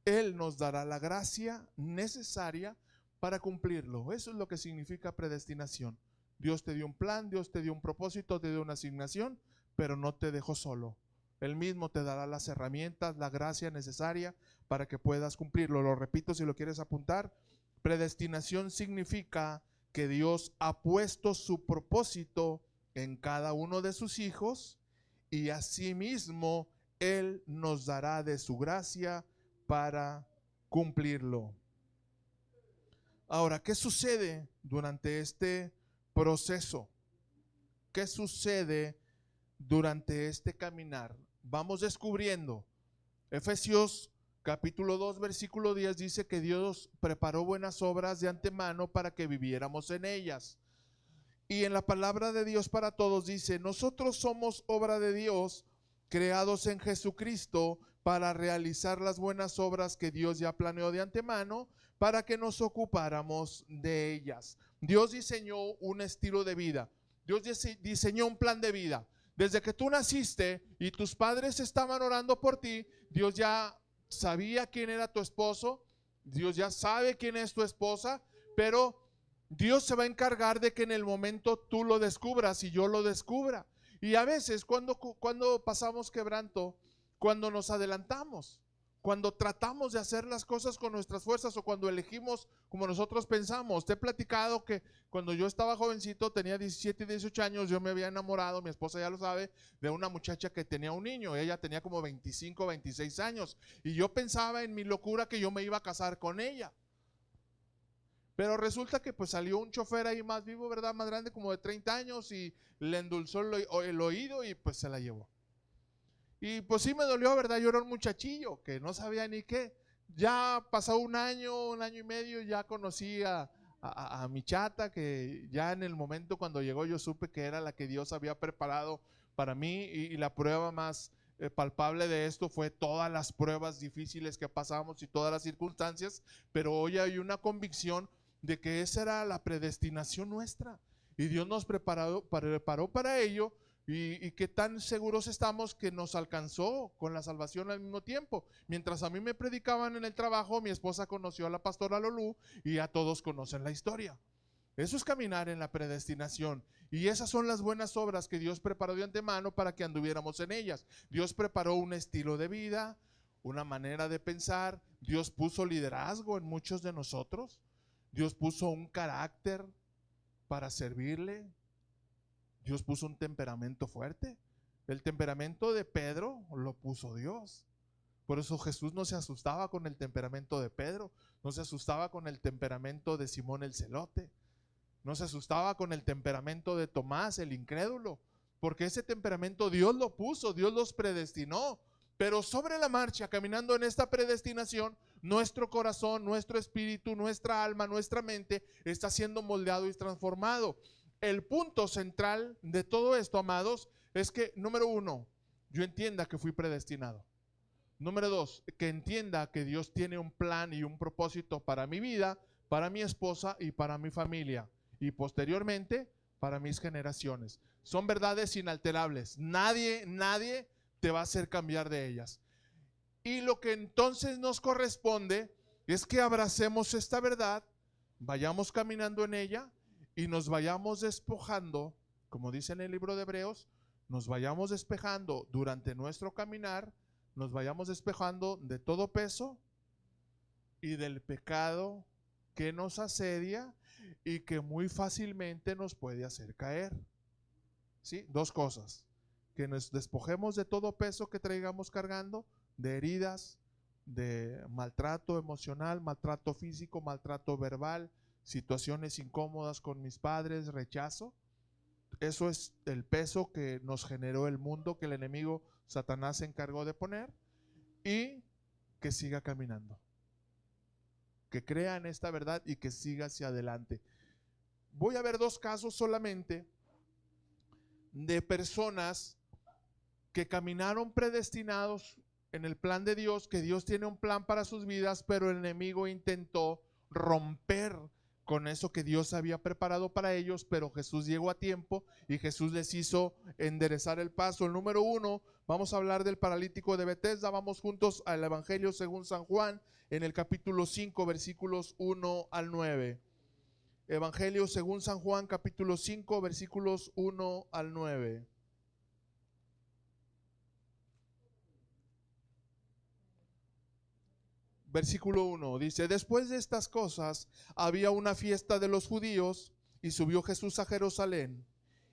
Él nos dará la gracia necesaria para cumplirlo. Eso es lo que significa predestinación. Dios te dio un plan, Dios te dio un propósito, te dio una asignación, pero no te dejó solo. Él mismo te dará las herramientas, la gracia necesaria para que puedas cumplirlo. Lo repito si lo quieres apuntar. Predestinación significa que Dios ha puesto su propósito en cada uno de sus hijos y asimismo Él nos dará de su gracia para cumplirlo. Ahora, ¿qué sucede durante este proceso? ¿Qué sucede durante este caminar vamos descubriendo. Efesios capítulo 2 versículo 10 dice que Dios preparó buenas obras de antemano para que viviéramos en ellas. Y en la palabra de Dios para todos dice: nosotros somos obra de Dios, creados en Jesucristo para realizar las buenas obras que Dios ya planeó de antemano para que nos ocupáramos de ellas. Dios diseñó un estilo de vida. Dios diseñó un plan de vida. Desde que tú naciste y tus padres estaban orando por ti, Dios ya sabía quién era tu esposo, Dios ya sabe quién es tu esposa, pero Dios se va a encargar de que en el momento tú lo descubras y yo lo descubra. Y a veces cuando pasamos quebranto, cuando nos adelantamos, cuando tratamos de hacer las cosas con nuestras fuerzas o cuando elegimos como nosotros pensamos. Te he platicado que cuando yo estaba jovencito, tenía 17 y 18 años, yo me había enamorado, mi esposa ya lo sabe, de una muchacha que tenía un niño. Ella tenía como 25, 26 años y yo pensaba en mi locura que yo me iba a casar con ella. Pero resulta que pues salió un chofer ahí más vivo, ¿verdad? Más grande, como de 30 años, y le endulzó el oído y pues se la llevó. Y pues sí me dolió, ¿verdad? Yo era un muchachillo que no sabía ni qué. Ya pasó un año y medio, ya conocí a mi chata, que ya en el momento cuando llegó yo supe que era la que Dios había preparado para mí. Y la prueba más palpable de esto fue todas las pruebas difíciles que pasamos y todas las circunstancias, pero hoy hay una convicción de que esa era la predestinación nuestra y Dios nos preparó para ello. Y qué tan seguros estamos que nos alcanzó con la salvación al mismo tiempo. Mientras a mí me predicaban en el trabajo, mi esposa conoció a la pastora Lolú y ya todos conocen la historia. Eso es caminar en la predestinación. Y esas son las buenas obras que Dios preparó de antemano para que anduviéramos en ellas. Dios preparó un estilo de vida, una manera de pensar. Dios puso liderazgo en muchos de nosotros. Dios puso un carácter para servirle. Dios puso un temperamento fuerte. El temperamento de Pedro lo puso Dios. Por eso Jesús no se asustaba con el temperamento de Pedro, no se asustaba con el temperamento de Simón el celote, no se asustaba con el temperamento de Tomás el incrédulo, porque ese temperamento Dios lo puso, Dios los predestinó. Pero sobre la marcha, caminando en esta predestinación, nuestro corazón, nuestro espíritu, nuestra alma, nuestra mente está siendo moldeado y transformado. El punto central de todo esto, amados, es que, número uno, yo entienda que fui predestinado. Número dos, que entienda que Dios tiene un plan y un propósito para mi vida, para mi esposa y para mi familia. Y posteriormente, para mis generaciones. Son verdades inalterables. Nadie te va a hacer cambiar de ellas. Y lo que entonces nos corresponde es que abracemos esta verdad, vayamos caminando en ella y nos vayamos despojando, como dice en el libro de Hebreos, nos vayamos despejando durante nuestro caminar, nos vayamos despejando de todo peso y del pecado que nos asedia y que muy fácilmente nos puede hacer caer. ¿Sí? Dos cosas: que nos despojemos de todo peso que traigamos cargando, de heridas, de maltrato emocional, maltrato físico, maltrato verbal, situaciones incómodas con mis padres, rechazo. Eso es el peso que nos generó el mundo, que el enemigo Satanás se encargó de poner, y que siga caminando, que crea en esta verdad y que siga hacia adelante. Voy a ver dos casos solamente de personas que caminaron predestinados en el plan de Dios, que Dios tiene un plan para sus vidas, pero el enemigo intentó romper con eso que Dios había preparado para ellos, pero Jesús llegó a tiempo y Jesús les hizo enderezar el paso. El número uno, vamos a hablar del paralítico de Betesda. Vamos juntos al Evangelio según San Juan, en el capítulo 5, versículos 1 al 9. Evangelio según San Juan, capítulo 5, versículos 1 al 9. Versículo 1 dice: después de estas cosas había una fiesta de los judíos y subió Jesús a Jerusalén.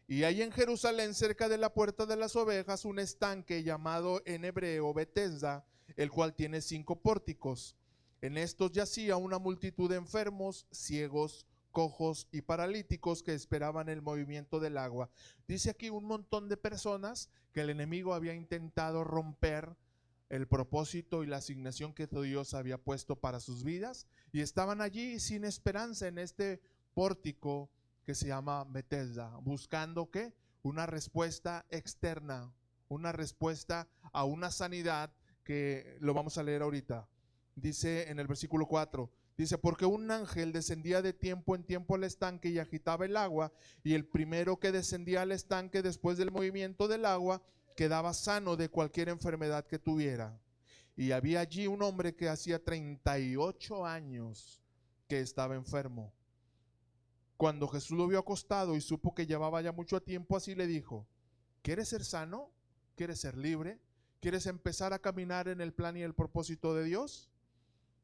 Y hay en Jerusalén, cerca de la puerta de las ovejas, un estanque llamado en hebreo Betesda, el cual tiene 5 pórticos. En estos yacía una multitud de enfermos, ciegos, cojos y paralíticos que esperaban el movimiento del agua. Dice aquí un montón de personas que el enemigo había intentado romper el propósito y la asignación que Dios había puesto para sus vidas, y estaban allí sin esperanza en este pórtico que se llama Betesda, buscando ¿qué? Una respuesta externa, una respuesta a una sanidad que lo vamos a leer ahorita. Dice en el versículo 4, dice, porque un ángel descendía de tiempo en tiempo al estanque y agitaba el agua, y el primero que descendía al estanque después del movimiento del agua quedaba sano de cualquier enfermedad que tuviera. Y había allí un hombre que hacía 38 años que estaba enfermo. Cuando Jesús lo vio acostado y supo que llevaba ya mucho tiempo así, le dijo, ¿quieres ser sano? ¿Quieres ser libre? ¿Quieres empezar a caminar en el plan y el propósito de Dios?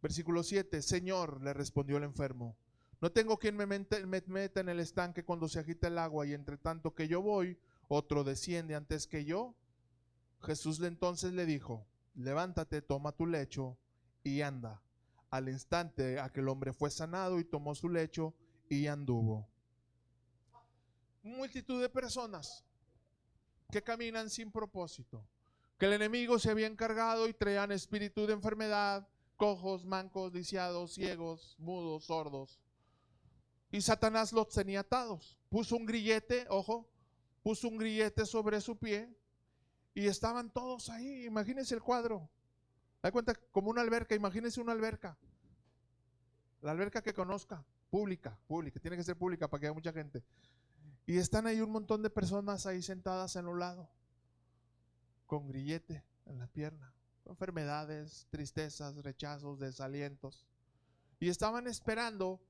Versículo 7, Señor, le respondió el enfermo, no tengo quien me meta en el estanque cuando se agita el agua, y entre tanto que yo voy, otro desciende antes que yo. Jesús entonces le dijo, levántate, toma tu lecho y anda. Al instante aquel hombre fue sanado y tomó su lecho y anduvo. Multitud de personas que caminan sin propósito, que el enemigo se había encargado y traían espíritu de enfermedad, cojos, mancos, lisiados, ciegos, mudos, sordos. Y Satanás los tenía atados. Puso un grillete, ojo, puso un grillete sobre su pie y estaban todos ahí. Imagínense el cuadro. Da cuenta como una alberca, imagínense una alberca. La alberca que conozca, pública, tiene que ser pública para que haya mucha gente. Y están ahí un montón de personas ahí sentadas en un lado, con grillete en la pierna, con enfermedades, tristezas, rechazos, desalientos. Y estaban esperando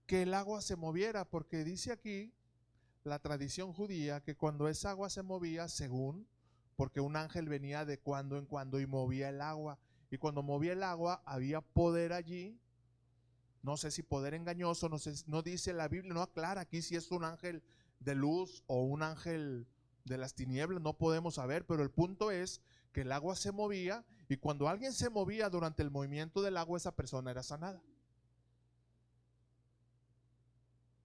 que el agua se moviera, porque dice aquí la tradición judía que cuando esa agua se movía, según, porque un ángel venía de cuando en cuando y movía el agua, y cuando movía el agua había poder allí, no sé si poder engañoso, no sé, no dice la Biblia, no aclara aquí si es un ángel de luz o un ángel de las tinieblas, no podemos saber, pero el punto es que el agua se movía, y cuando alguien se movía durante el movimiento del agua, esa persona era sanada.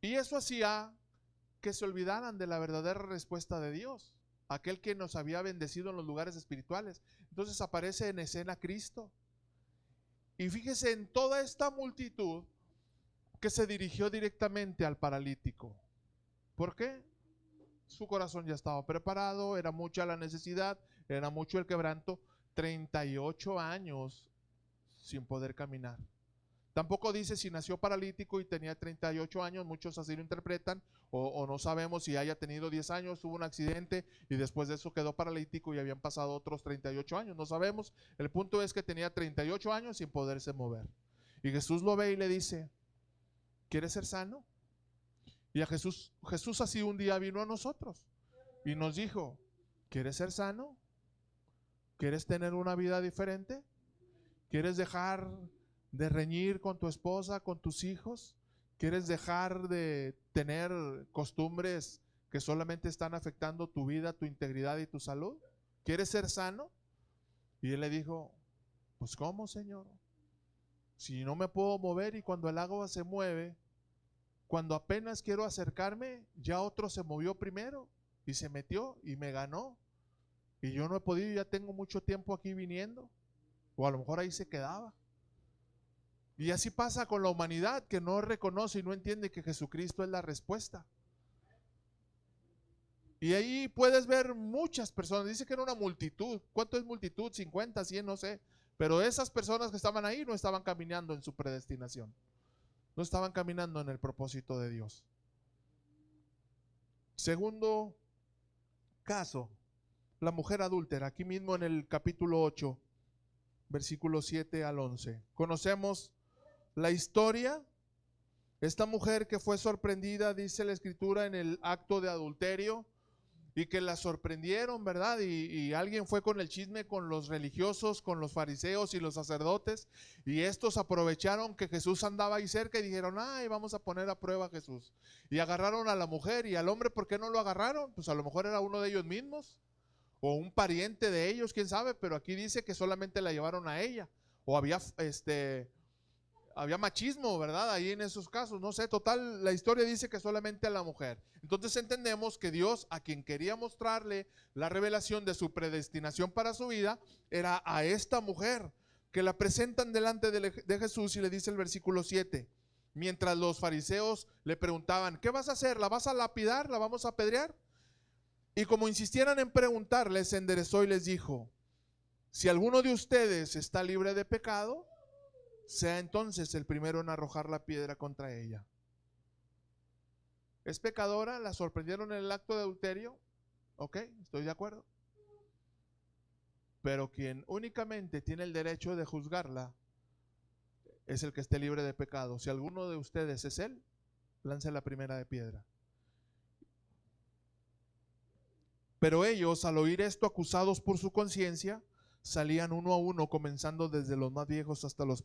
Y eso hacía que se olvidaran de la verdadera respuesta de Dios, aquel que nos había bendecido en los lugares espirituales. Entonces aparece en escena Cristo. Y fíjese en toda esta multitud que se dirigió directamente al paralítico. ¿Por qué? Su corazón ya estaba preparado, era mucha la necesidad, era mucho el quebranto. 38 años sin poder caminar. Tampoco dice si nació paralítico y tenía 38 años, muchos así lo interpretan, o no sabemos si haya tenido 10 años, tuvo un accidente y después de eso quedó paralítico y habían pasado otros 38 años, no sabemos. El punto es que tenía 38 años sin poderse mover. Y Jesús lo ve y le dice, ¿quieres ser sano? Y a Jesús así un día vino a nosotros y nos dijo, ¿quieres ser sano? ¿Quieres tener una vida diferente? ¿Quieres dejar de reñir con tu esposa, con tus hijos? ¿Quieres dejar de tener costumbres que solamente están afectando tu vida, tu integridad y tu salud? ¿Quieres ser sano? Y él le dijo, pues ¿cómo, Señor? Si no me puedo mover, y cuando el agua se mueve, cuando apenas quiero acercarme, ya otro se movió primero y se metió y me ganó. Y yo no he podido, ya tengo mucho tiempo aquí viniendo. O a lo mejor ahí se quedaba. Y así pasa con la humanidad, que no reconoce y no entiende que Jesucristo es la respuesta. Y ahí puedes ver muchas personas. Dice que era una multitud. ¿Cuánto es multitud? 50, 100, no sé. Pero esas personas que estaban ahí no estaban caminando en su predestinación. No estaban caminando en el propósito de Dios. Segundo caso, la mujer adúltera. Aquí mismo en el capítulo 8, versículos 7 al 11. Conocemos la historia. Esta mujer que fue sorprendida, dice la escritura, en el acto de adulterio, y que la sorprendieron, ¿verdad? Y alguien fue con el chisme con los religiosos, con los fariseos y los sacerdotes, y estos aprovecharon que Jesús andaba ahí cerca y dijeron, ay, vamos a poner a prueba a Jesús. Y agarraron a la mujer, y al hombre, ¿por qué no lo agarraron? Pues a lo mejor era uno de ellos mismos, o un pariente de ellos, quién sabe, pero aquí dice que solamente la llevaron a ella, o había había machismo, ¿verdad? Ahí en esos casos, no sé, total, la historia dice que solamente a la mujer. Entonces entendemos que Dios, a quien quería mostrarle la revelación de su predestinación para su vida, era a esta mujer, que la presentan delante de Jesús, y le dice el versículo 7, mientras los fariseos le preguntaban, ¿qué vas a hacer? ¿La vas a lapidar? ¿La vamos a apedrear? Y como insistieran en preguntarle, se enderezó y les dijo, si alguno de ustedes está libre de pecado, sea entonces el primero en arrojar la piedra contra ella. ¿Es pecadora? ¿La sorprendieron en el acto de adulterio? Ok, estoy de acuerdo. Pero quien únicamente tiene el derecho de juzgarla es el que esté libre de pecado. Si alguno de ustedes es él, lance la primera de piedra. Pero ellos, al oír esto, acusados por su conciencia, salían uno a uno, comenzando desde los más viejos hasta los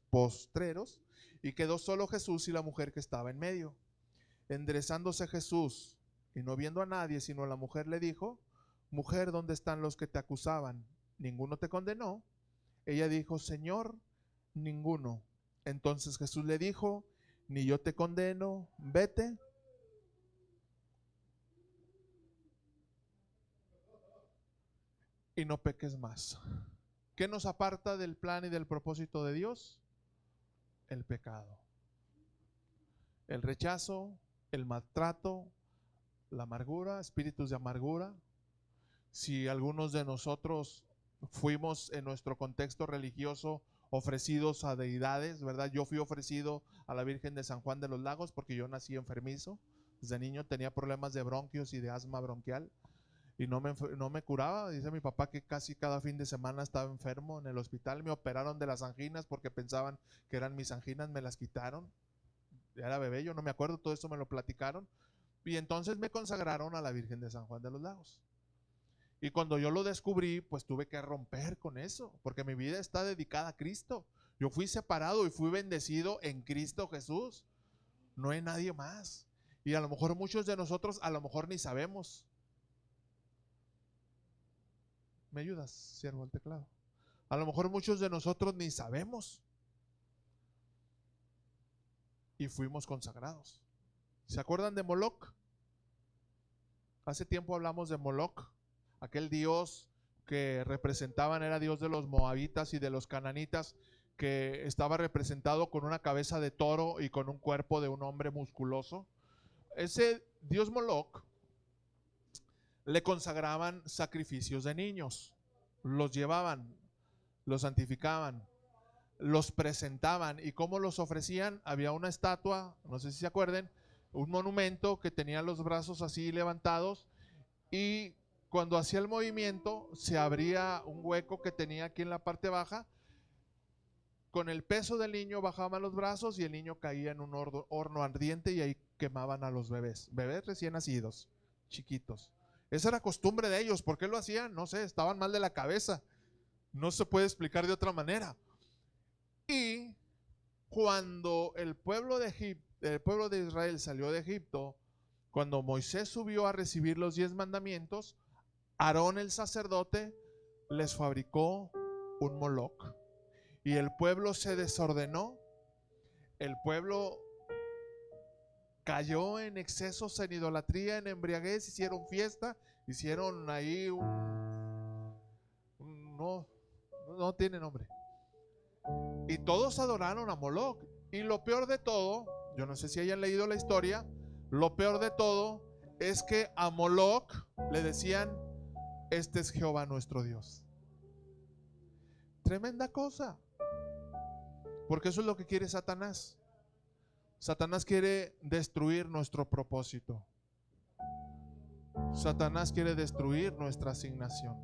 postreros, y quedó solo Jesús y la mujer que estaba en medio. Enderezándose Jesús y no viendo a nadie sino a la mujer, le dijo, mujer, ¿dónde están los que te acusaban? ¿Ninguno te condenó? Ella dijo, Señor, ninguno. Entonces Jesús le dijo, ni yo te condeno, vete. Y no peques más. ¿Qué nos aparta del plan y del propósito de Dios? El pecado, el rechazo, el maltrato, la amargura, espíritus de amargura. Si algunos de nosotros fuimos en nuestro contexto religioso ofrecidos a deidades, ¿verdad? Yo fui ofrecido a la Virgen de San Juan de los Lagos porque yo nací enfermizo. Desde niño tenía problemas de bronquios y de asma bronquial. Y no me curaba. Dice mi papá que casi cada fin de semana estaba enfermo en el hospital. Me operaron de las anginas porque pensaban que eran mis anginas, me las quitaron. Era bebé, yo no me acuerdo, todo esto me lo platicaron. Y entonces me consagraron a la Virgen de San Juan de los Lagos. Y cuando yo lo descubrí, pues tuve que romper con eso, porque mi vida está dedicada a Cristo. Yo fui separado y fui bendecido en Cristo Jesús, no en nadie más. Y a lo mejor muchos de nosotros, a lo mejor ni sabemos. ¿Me ayudas, siervo, al teclado? A lo mejor muchos de nosotros ni sabemos. Y fuimos consagrados. ¿Se acuerdan de Moloc? Hace tiempo hablamos de Moloc, aquel dios que representaban, era dios de los moabitas y de los cananitas, que estaba representado con una cabeza de toro y con un cuerpo de un hombre musculoso. Ese dios Moloc le consagraban sacrificios de niños, los llevaban, los santificaban, los presentaban. ¿Y cómo los ofrecían? Había una estatua, no sé si se acuerden, un monumento que tenía los brazos así levantados, y cuando hacía el movimiento se abría un hueco que tenía aquí en la parte baja. Con el peso del niño bajaban los brazos y el niño caía en un horno ardiente, y ahí quemaban a los bebés recién nacidos, chiquitos. Esa era costumbre de ellos. ¿Por qué lo hacían? No sé, estaban mal de la cabeza. No se puede explicar de otra manera. Y cuando el pueblo de Israel salió de Egipto, cuando Moisés subió a recibir los 10 mandamientos, Aarón el sacerdote les fabricó un Moloc. Y el pueblo se desordenó. El pueblo cayó en excesos, en idolatría, en embriaguez, hicieron fiesta, hicieron ahí no tiene nombre. Y todos adoraron a Moloc. Y lo peor de todo, yo no sé si hayan leído la historia, lo peor de todo es que a Moloc le decían, este es Jehová nuestro Dios. Tremenda cosa. Porque eso es lo que quiere Satanás. Satanás quiere destruir nuestro propósito. Satanás quiere destruir nuestra asignación.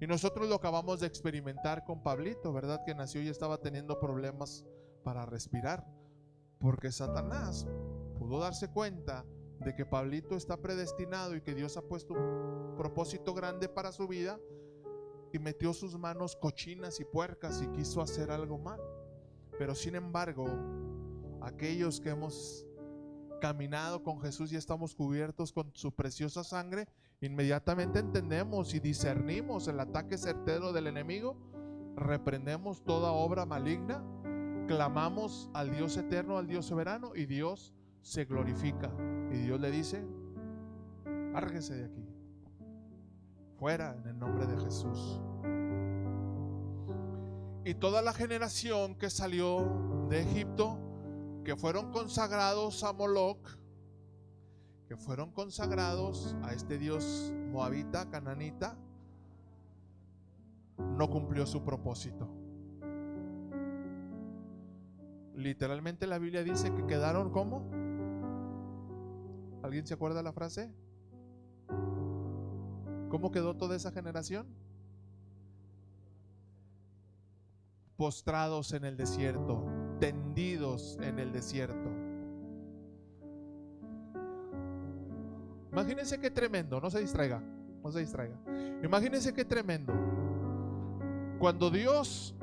Y nosotros lo acabamos de experimentar con Pablito, ¿verdad? Que nació y estaba teniendo problemas para respirar. Porque Satanás pudo darse cuenta de que Pablito está predestinado y que Dios ha puesto un propósito grande para su vida, y metió sus manos cochinas y puercas y quiso hacer algo mal. Pero sin embargo, aquellos que hemos caminado con Jesús y estamos cubiertos con su preciosa sangre, inmediatamente entendemos y discernimos el ataque certero del enemigo, reprendemos toda obra maligna clamamos al Dios eterno, al Dios soberano, y Dios se glorifica. Y Dios le dice: lárguese de aquí, fuera, en el nombre de Jesús. Y toda la generación que salió de Egipto, que fueron consagrados a Moloc, que fueron consagrados a este dios moabita, cananita, no cumplió su propósito. Literalmente la Biblia dice que quedaron ¿cómo? ¿Alguien se acuerda de la frase? ¿Cómo quedó toda esa generación? Postrados en el desierto, tendidos en el desierto. Imagínense qué tremendo, no se distraiga, no se distraiga. Imagínense qué tremendo. Cuando Dios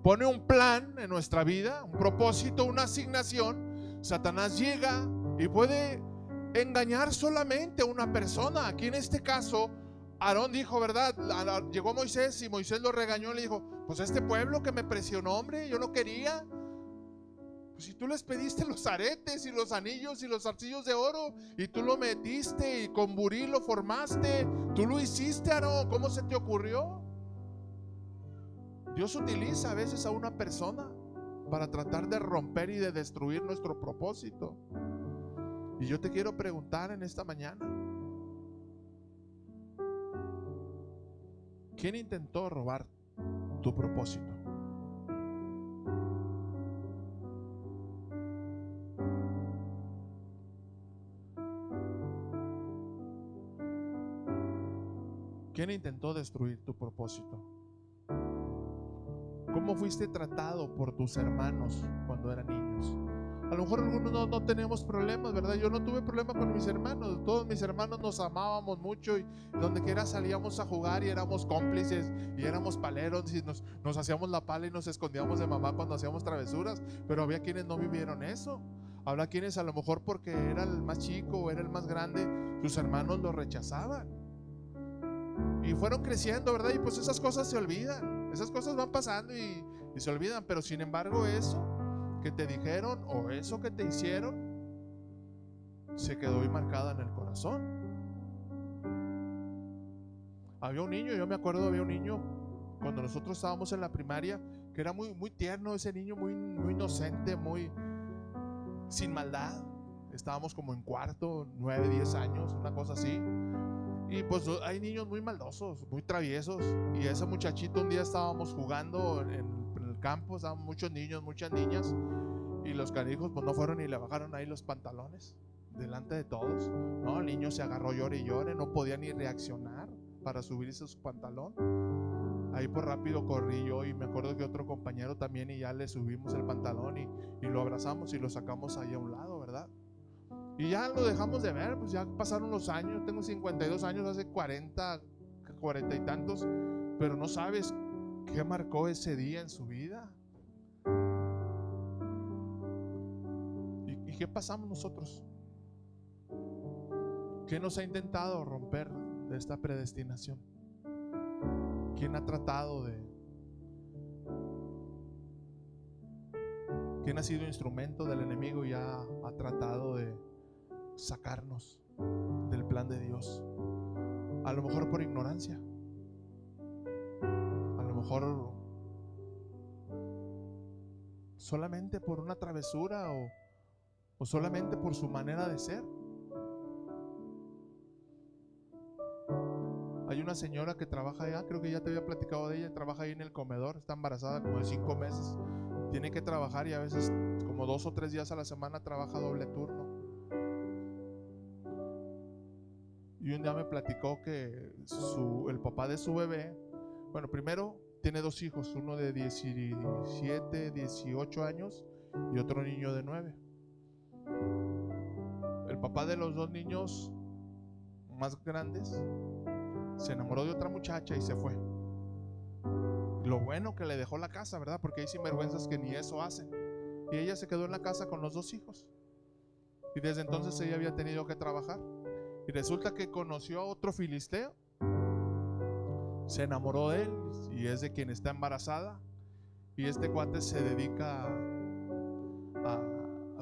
pone un plan en nuestra vida, un propósito, una asignación, Satanás llega y puede engañar solamente a una persona. Aquí en este caso, Aarón dijo, ¿verdad? Llegó Moisés y Moisés lo regañó y le dijo: pues este pueblo que me presionó, hombre, yo no quería. Pues si tú les pediste los aretes y los anillos y los zarcillos de oro y tú lo metiste y con burí lo formaste, tú lo hiciste, Aarón, ¿cómo se te ocurrió? Dios utiliza a veces a una persona para tratar de romper y de destruir nuestro propósito. Y yo te quiero preguntar en esta mañana: ¿quién intentó robar tu propósito? ¿Quién intentó destruir tu propósito? ¿Cómo fuiste tratado por tus hermanos cuando eran niños? A lo mejor algunos no tenemos problemas, ¿verdad? Yo no tuve problema con mis hermanos. Todos mis hermanos nos amábamos mucho y donde quiera salíamos a jugar y éramos cómplices y éramos paleros y nos hacíamos la pala y nos escondíamos de mamá cuando hacíamos travesuras. Pero había quienes no vivieron eso. Habrá quienes a lo mejor porque era el más chico o era el más grande, sus hermanos lo rechazaban. Y fueron creciendo, ¿verdad? Y pues esas cosas se olvidan. Esas cosas van pasando y se olvidan. Pero sin embargo eso que te dijeron o eso que te hicieron se quedó ahí marcada en el corazón. Había un niño, yo me acuerdo, había un niño cuando nosotros estábamos en la primaria que era muy, muy tierno, ese niño muy, muy inocente, muy sin maldad. Estábamos como en cuarto, 9, 10 años, una cosa así. Y pues hay niños muy maldosos, muy traviesos. Y ese muchachito, un día estábamos jugando en el campo, estaban muchos niños, muchas niñas, y los canijos pues no fueron y le bajaron ahí los pantalones delante de todos. No, el niño se agarró, llore y llore, no podía ni reaccionar para subirse su pantalón. Ahí pues rápido corrí yo y me acuerdo que otro compañero también, y ya le subimos el pantalón y lo abrazamos y lo sacamos ahí a un lado, ¿verdad? Y ya lo dejamos de ver, pues ya pasaron los años. Yo tengo 52 años, hace 40 y tantos, pero no sabes qué marcó ese día en su vida. ¿Y qué pasamos nosotros? ¿Qué nos ha intentado romper de esta predestinación? ¿Quién ha tratado de? ¿Quién ha sido instrumento del enemigo y ha tratado de sacarnos del plan de Dios? A lo mejor por ignorancia, a lo mejor solamente por una travesura o solamente por su manera de ser. Hay una señora que trabaja allá, creo que ya te había platicado de ella, trabaja ahí en el comedor, está embarazada como de 5 meses, tiene que trabajar y a veces como 2 o 3 días a la semana trabaja doble turno. Y un día me platicó que el papá de su bebé, bueno, primero tiene 2 hijos, uno de 17, 18 años y otro niño de 9. El papá de los 2 niños más grandes se enamoró de otra muchacha y se fue. Lo bueno que le dejó la casa, ¿verdad? Porque hay sinvergüenzas que ni eso hacen. Y ella se quedó en la casa con los 2 hijos. Y desde entonces ella había tenido que trabajar. Y resulta que conoció a otro filisteo, se enamoró de él y es de quien está embarazada. Y este cuate se dedica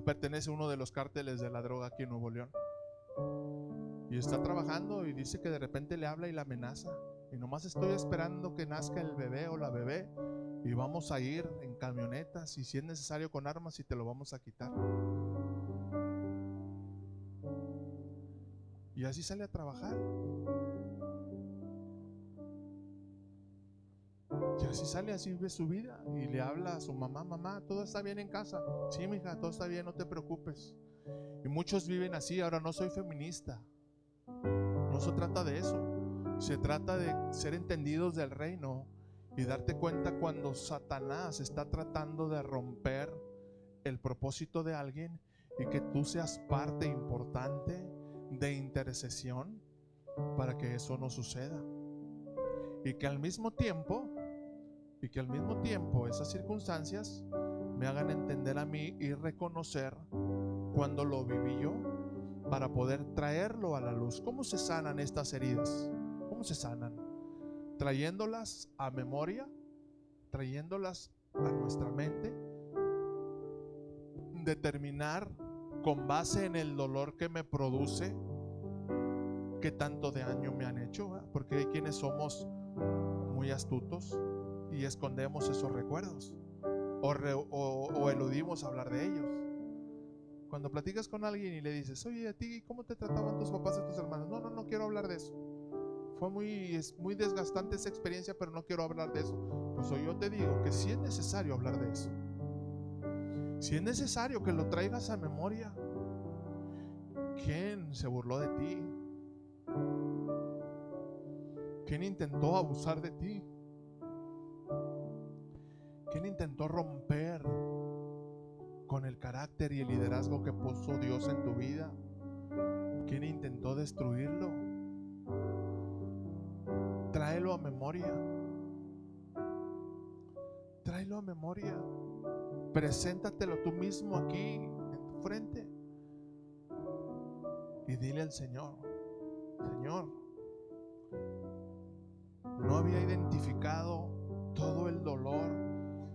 pertenece a uno de los cárteles de la droga aquí en Nuevo León. Y está trabajando y dice que de repente le habla y la amenaza. Y nomás estoy esperando que nazca el bebé o la bebé y vamos a ir en camionetas y si es necesario con armas y te lo vamos a quitar. Y así sale a trabajar. Y así sale, así ve su vida. Y le habla a su mamá: mamá, todo está bien en casa. Sí, mija, todo está bien, no te preocupes. Y muchos viven así. Ahora, no soy feminista, no se trata de eso. Se trata de ser entendidos del reino y darte cuenta cuando Satanás está tratando de romper el propósito de alguien y que tú seas parte importante de intercesión para que eso no suceda. Y que al mismo tiempo esas circunstancias me hagan entender a mí y reconocer cuando lo viví yo, para poder traerlo a la luz. ¿Cómo se sanan estas heridas? ¿Cómo se sanan? Trayéndolas a memoria, trayéndolas a nuestra mente, determinar con base en el dolor que me produce qué tanto daño me han hecho, ¿verdad? Porque hay quienes somos muy astutos y escondemos esos recuerdos o eludimos hablar de ellos. Cuando platicas con alguien y le dices: oye, ¿a ti cómo te trataban tus papás y tus hermanos? No quiero hablar de eso. Es muy desgastante esa experiencia, pero no quiero hablar de eso. Pues yo te digo que si es necesario hablar de eso, si es necesario que lo traigas a memoria. ¿Quién se burló de ti? ¿Quién intentó abusar de ti? ¿Quién intentó romper con el carácter y el liderazgo que puso Dios en tu vida? ¿Quién intentó destruirlo? Tráelo a memoria. Tráelo a memoria. Preséntatelo tú mismo aquí en tu frente y dile al Señor: Señor, no había identificado todo el dolor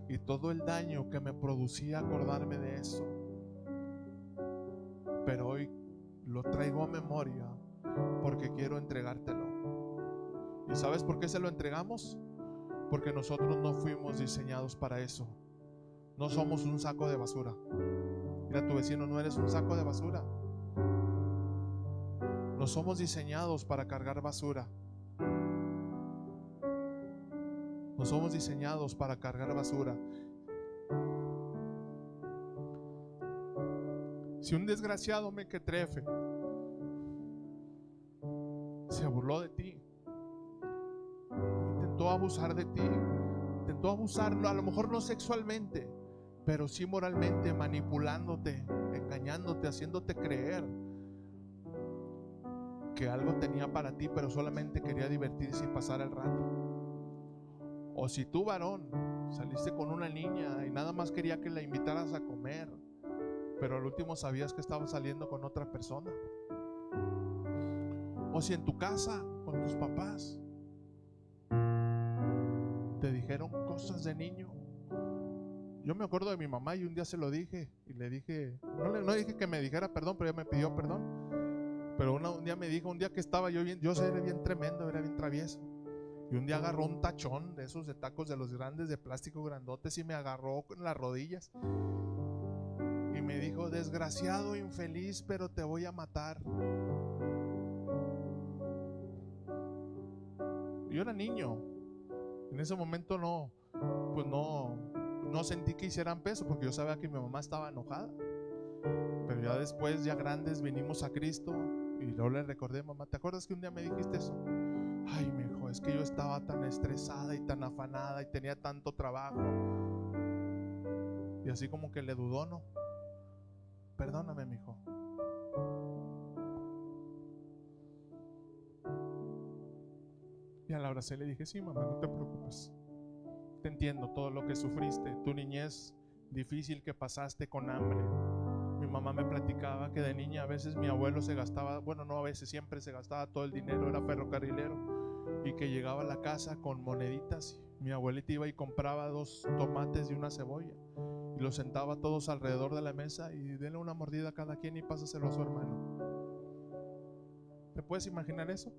y todo el daño que me producía acordarme de eso, pero hoy lo traigo a memoria porque quiero entregártelo. ¿Y sabes por qué se lo entregamos? Porque nosotros no fuimos diseñados para eso. No somos un saco de basura. Mira a tu vecino: no eres un saco de basura. No somos diseñados para cargar basura. No somos diseñados para cargar basura. Si un desgraciado mequetrefe se burló de ti, intentó abusar de ti, intentó abusarlo, a lo mejor no sexualmente, pero sí moralmente, manipulándote, engañándote, haciéndote creer que algo tenía para ti, pero solamente quería divertirse y pasar el rato. O si tú, varón, saliste con una niña y nada más quería que la invitaras a comer, pero al último sabías que estaba saliendo con otra persona. O si en tu casa con tus papás te dijeron cosas de niño. Yo me acuerdo de mi mamá y un día se lo dije y le dije, no dije que me dijera perdón, pero ella me pidió perdón. Pero un día me dijo, un día que estaba yo era bien tremendo, era bien travieso. Y un día agarró un tachón de esos de tacos de los grandes, de plástico grandotes, y me agarró en las rodillas y me dijo: desgraciado, infeliz, pero te voy a matar. Yo era niño. En ese momento no sentí que hicieran peso, porque yo sabía que mi mamá estaba enojada. Pero ya después, ya grandes, vinimos a Cristo y luego le recordé: mamá, ¿te acuerdas que un día me dijiste eso? Ay, mi hijo, es que yo estaba tan estresada y tan afanada y tenía tanto trabajo. Y así como que le dudó, ¿no? Perdóname, mi hijo. Y a la abracé y le dije: sí, mamá, no te preocupes. Te entiendo todo lo que sufriste, tu niñez difícil que pasaste con hambre. Mi mamá me platicaba que de niña a veces mi abuelo se gastaba, bueno, no a veces, siempre se gastaba todo el dinero, era ferrocarrilero, y que llegaba a la casa con moneditas. Mi abuelita iba y compraba 2 tomates y una cebolla y los sentaba todos alrededor de la mesa y denle una mordida a cada quien y pásaselo a su hermano. ¿Te puedes imaginar eso?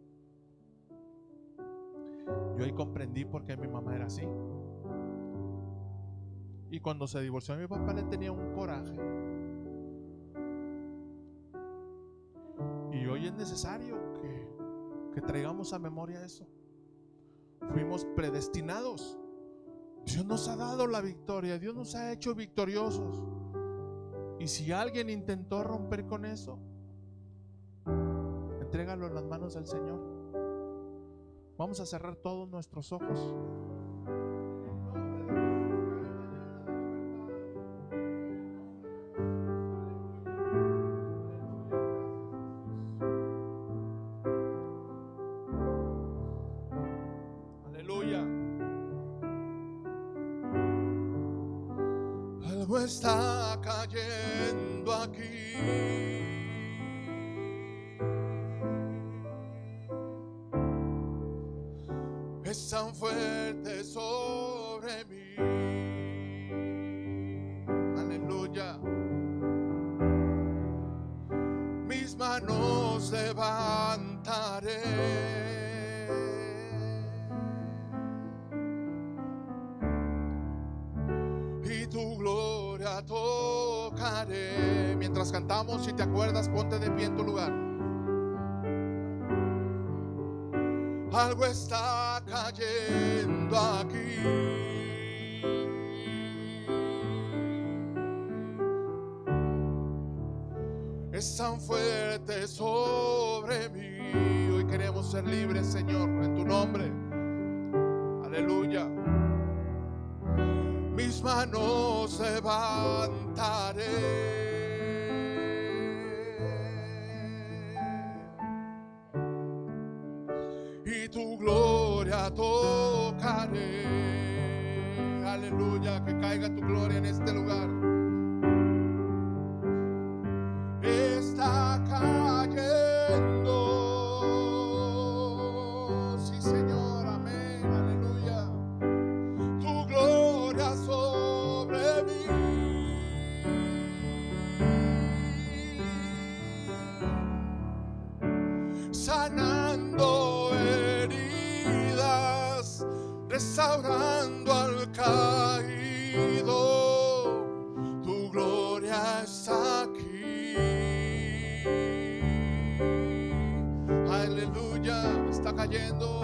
Yo ahí comprendí por qué mi mamá era así. Y cuando se divorció mi papá le tenía un coraje. Y hoy es necesario que traigamos a memoria eso. Fuimos predestinados. Dios nos ha dado la victoria. Dios nos ha hecho victoriosos. Y si alguien intentó romper con eso, entrégalo en las manos del Señor. Vamos a cerrar todos nuestros ojos. Algo está cayendo aquí. Es tan fuerte sobre mí. Aleluya. Mis manos levantaré. Tu gloria tocaré. Mientras cantamos, si te acuerdas, ponte de pie en tu lugar. Algo está cayendo aquí. Es tan fuerte sobre mí. Hoy queremos ser libres, Señor, en tu nombre. Aleluya. Mis manos levantaré y tu gloria tocaré. Aleluya, que caiga tu gloria en este lugar. Está cayendo. Sí, Señor, amén, aleluya. Tu gloria sobre mí, sanando heridas, restaurando al caído. Tu gloria está aquí. Aleluya, está cayendo.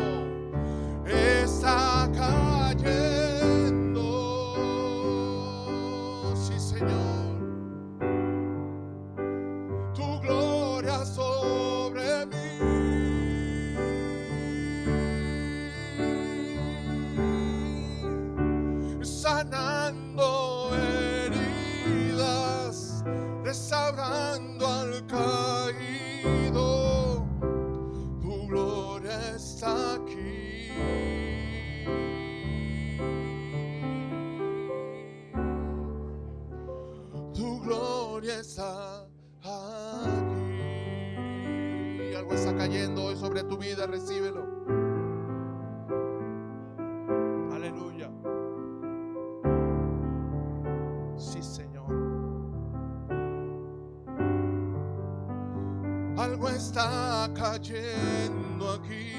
Está cayendo, sí, Señor. Tu gloria sobre mí, sanando heridas, restaurando al caído. Tu gloria está aquí. Tu gloria está aquí. Algo está cayendo hoy sobre tu vida, recíbelo. Aleluya. Sí, Señor. Algo está cayendo aquí.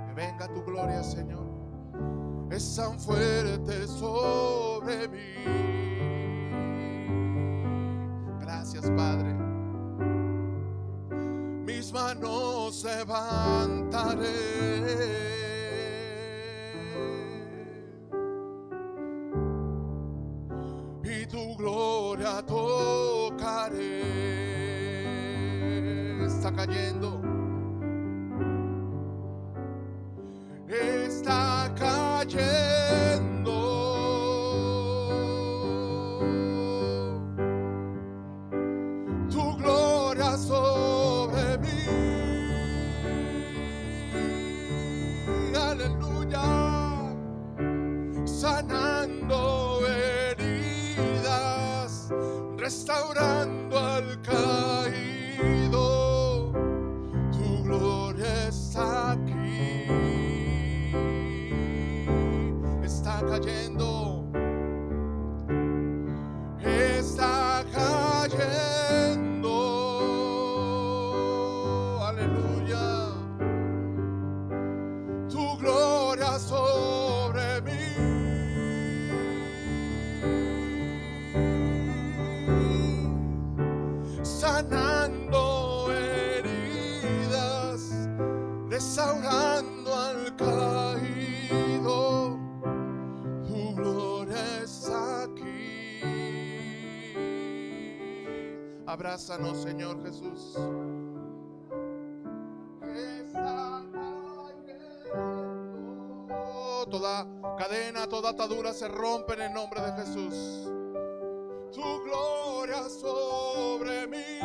Que venga tu gloria, Señor. Es tan fuerte sobre mí. Gracias, Padre. Mis manos levantaré y tu gloria tocaré. Está cayendo. Está cayendo. Tu gloria sobre mí. Aleluya. Sanando heridas, restaurando al caído. Tu gloria está aquí. cayendo. Está cayendo. Aleluya. Tu gloria sobre mí. Sanando heridas, restaurando al caído, tu gloria es aquí. Abrázanos, Señor Jesús. Está cayendo. Toda cadena, toda atadura se rompe en el nombre de Jesús. Tu gloria sobre mí.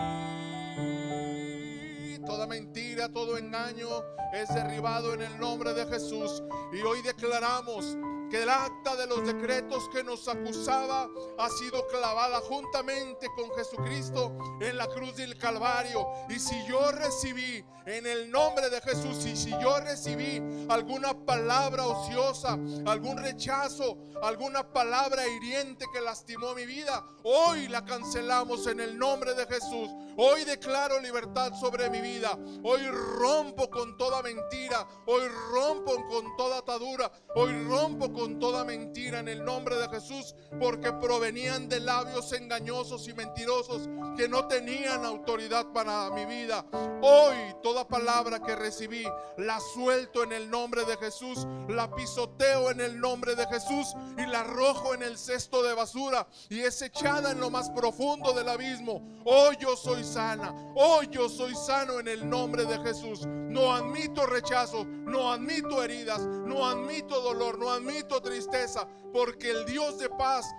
Toda mentira, todo engaño es derribado en el nombre de Jesús. Y hoy declaramos que el acta de los decretos que nos acusaba ha sido clavada juntamente con Jesucristo en la cruz del Calvario. Y si yo recibí en el nombre de Jesús, y si yo recibí alguna palabra ociosa, algún rechazo, alguna palabra hiriente que lastimó mi vida, hoy la cancelamos en el nombre de Jesús. Hoy declaro libertad sobre mi vida. Hoy rompo con toda mentira. Hoy rompo con toda atadura. Hoy rompo con toda mentira en el nombre de Jesús, porque provenían de labios engañosos y mentirosos que no tenían autoridad para mi vida. Hoy toda palabra que recibí la suelto en el nombre de Jesús, la pisoteo en el nombre de Jesús y la arrojo en el cesto de basura y es echada en lo más profundo del abismo. Hoy yo soy sana, hoy yo soy sano en el nombre de Jesús. No admito rechazo, no admito heridas, no admito dolor, no admito tristeza, porque el Dios de paz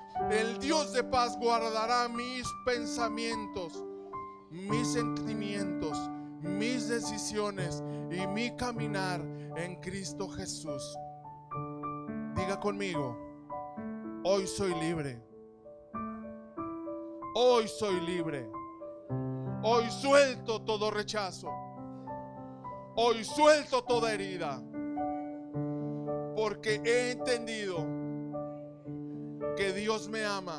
guardará mis pensamientos, mis sentimientos, mis decisiones y mi caminar en Cristo Jesús. Diga conmigo: hoy soy libre. Hoy soy libre. Hoy suelto todo rechazo. Hoy suelto toda herida. Porque he entendido que Dios me ama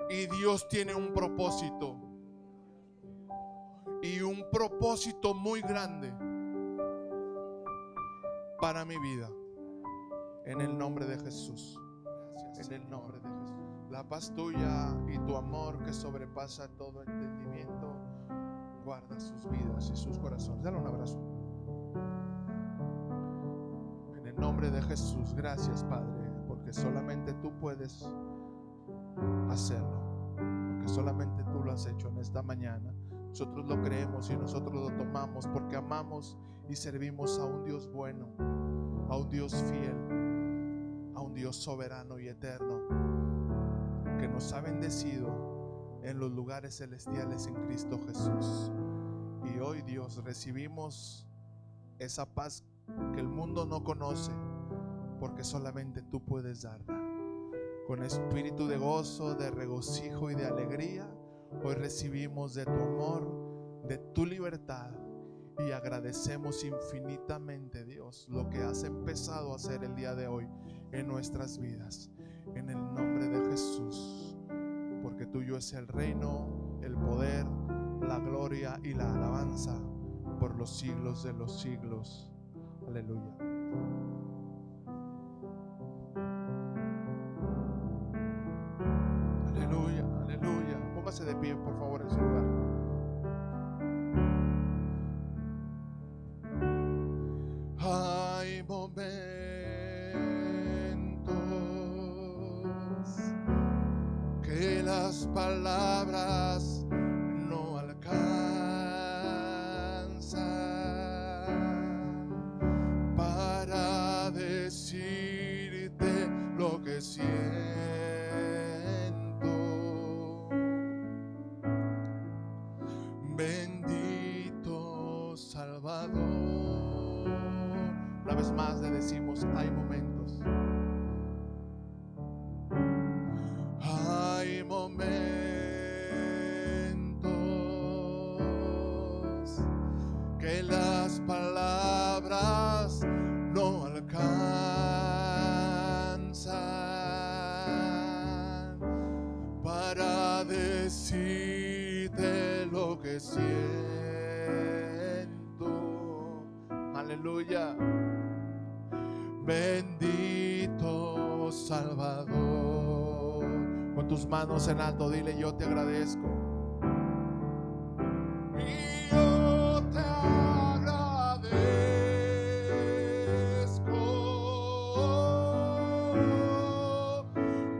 y Dios tiene un propósito. Y un propósito muy grande para mi vida. En el nombre de Jesús. En el nombre de Jesús. La paz tuya y tu amor que sobrepasa todo entendimiento guarda sus vidas y sus corazones. Dale un abrazo. En el nombre de Jesús, gracias, Padre, porque solamente tú puedes hacerlo, porque solamente tú lo has hecho en esta mañana. Nosotros lo creemos y nosotros lo tomamos porque amamos y servimos a un Dios bueno, a un Dios fiel, a un Dios soberano y eterno, que nos ha bendecido en los lugares celestiales en Cristo Jesús. Y hoy, Dios, recibimos esa paz que el mundo no conoce, porque solamente tú puedes darla. Con espíritu de gozo, de regocijo y de alegría, hoy recibimos de tu amor, de tu libertad, y agradecemos infinitamente, Dios, lo que has empezado a hacer el día de hoy en nuestras vidas. En el nombre de Jesús, porque tuyo es el reino, el poder, la gloria y la alabanza por los siglos de los siglos. Aleluya. Aleluya, aleluya. Póngase de pie, por favor, en su lugar. Hay momentos que las palabras no alcanzan para decirte lo que siento. Bendito Salvador. Una vez más le decimos: hay momentos. Hay momentos que las palabras no alcanzan siento. Aleluya. Bendito Salvador. Con tus manos en alto, dile: yo te agradezco. Y yo te agradezco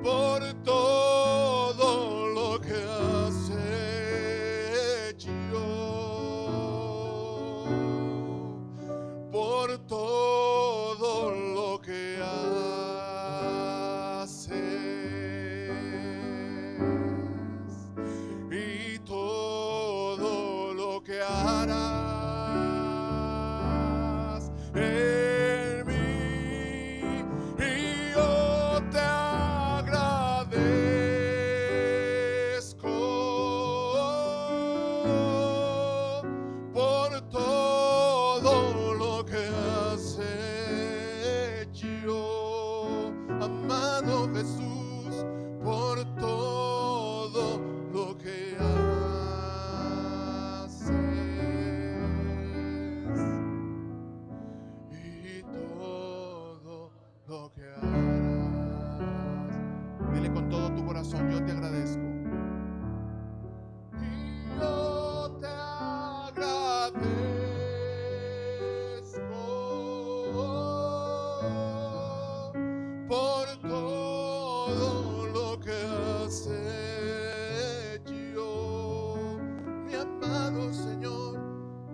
por todo lo que has hecho, por todo lo que haces y todo lo que harás en mí. Y yo te agradezco por todo lo que has hecho, amado Jesús, por todo lo que haces y todo lo que harás. Dile con todo tu corazón: yo te agradezco. Y yo te agradezco por todo lo que has hecho, mi amado Señor,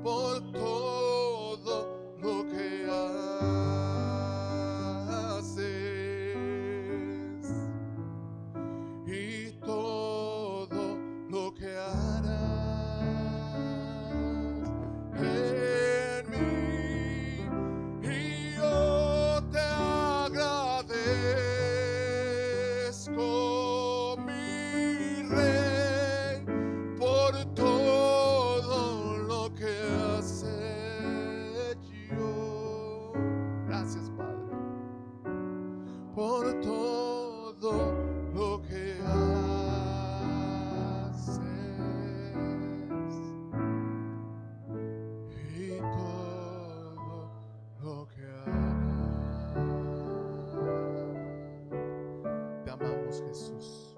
por todo lo que haces y todo lo que harás en mí. Y yo te agradezco, mi Rey, por todo lo que has hecho. Gracias, Padre, por todo lo que haces y todo lo que harás. Te amamos, Jesús.